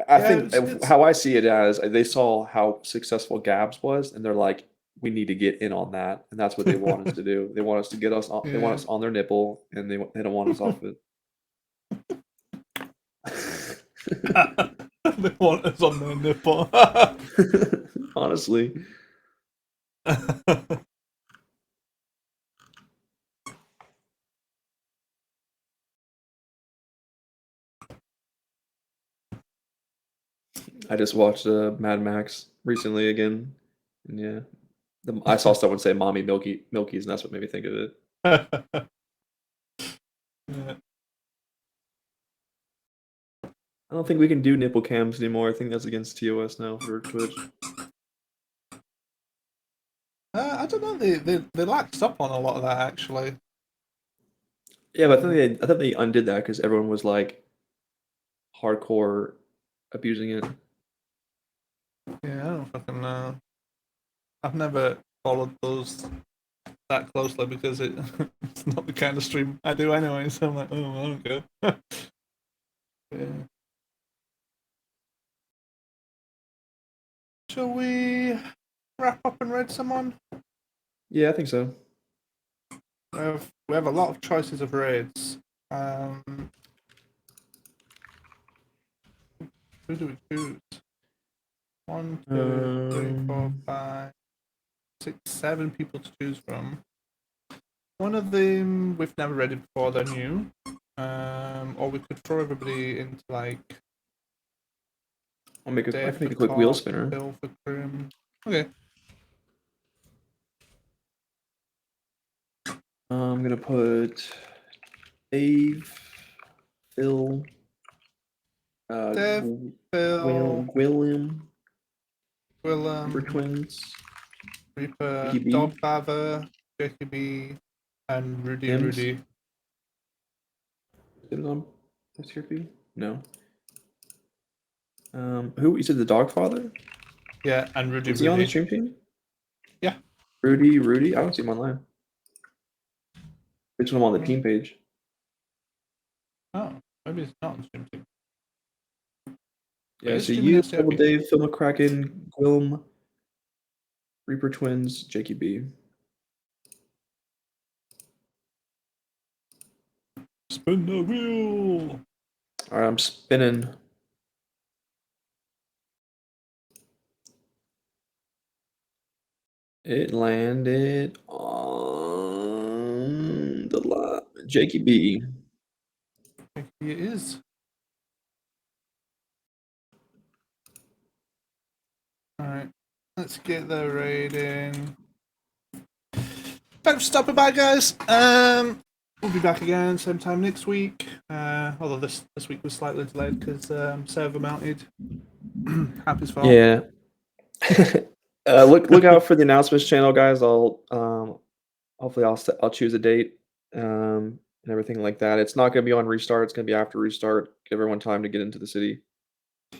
I think how I see it as they saw how successful Gabs was, and they're like, we need to get in on that, and that's what they want us to do. They want us to get us on. They want us on their nipple, and they don't want us off it. They want us on their nipple. Honestly. I just watched Mad Max recently again, and yeah, I saw someone say "Mommy Milkies," and that's what made me think of it. Yeah. I don't think we can do nipple cams anymore. I think that's against TOS now for Twitch. I don't know. They laxed up on a lot of that actually. Yeah, but I think they undid that because everyone was like hardcore abusing it. Yeah, I don't fucking know. I've never followed those that closely because it's not the kind of stream I do anyway. So I'm like, oh, I don't care. Yeah. Shall we wrap up and raid someone? Yeah, I think so. We have a lot of choices of raids. Who do we choose? 1, 2, 3, 4, 5, 6, 7 people to choose from. One of them we've never raided before, they're new. Or we could throw everybody into like. I can make a quick wheel spinner. Bill for Grim. Okay. I'm gonna put Dave, Phil, Dev, Phil, William, Willem, Reaper Twins, Reaper, Jakey B. Dogfather, Jakey B, and Rudy. Hims. Rudy. Is it on STRP? No. Who you said the Dogfather? Yeah, and Rudy. Is he on the stream team? Yeah. Rudy. I don't see him online. It's him on the team page. Oh, maybe it's not on the stream team. Yeah, It's so streaming you, STRP. Double Dave, Phil McCracken, Quilm, Reaper Twins, JQB. Spin the wheel. All right, I'm spinning. It landed on the lot. JQB. It is. Alright, let's get the rating. Thanks for stopping by, guys. We'll be back again same time next week. Although this week was slightly delayed because server mounted. Happy's fault. Yeah. Look out for the announcements channel, guys. I'll hopefully I'll choose a date and everything like that. It's not going to be on restart. It's going to be after restart. Give everyone time to get into the city.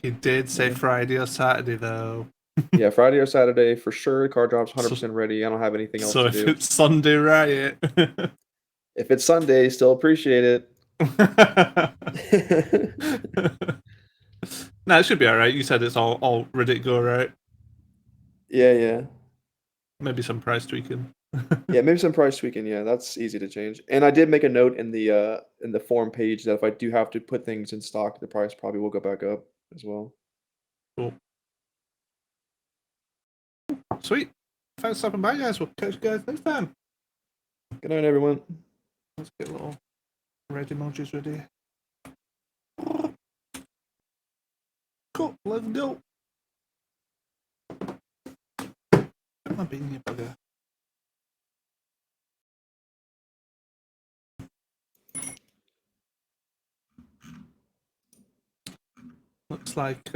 He did say Yeah. Friday or Saturday though. Yeah, Friday or Saturday for sure. Car drop's 100% ready. I don't have anything else So to if do. it's Sunday, riot. If it's Sunday, still appreciate it. No, it should be alright. You said it's all ready to go, right? Yeah. Maybe some price tweaking. Yeah, maybe some price tweaking. Yeah, that's easy to change. And I did make a note in the forum page that if I do have to put things in stock, the price probably will go back up as well. Cool. Sweet. Thanks for stopping by, guys. We'll catch you guys next time. Good night, everyone. Let's get little red emojis ready. Cool, let's go. Come on, bean, you bugger. Looks like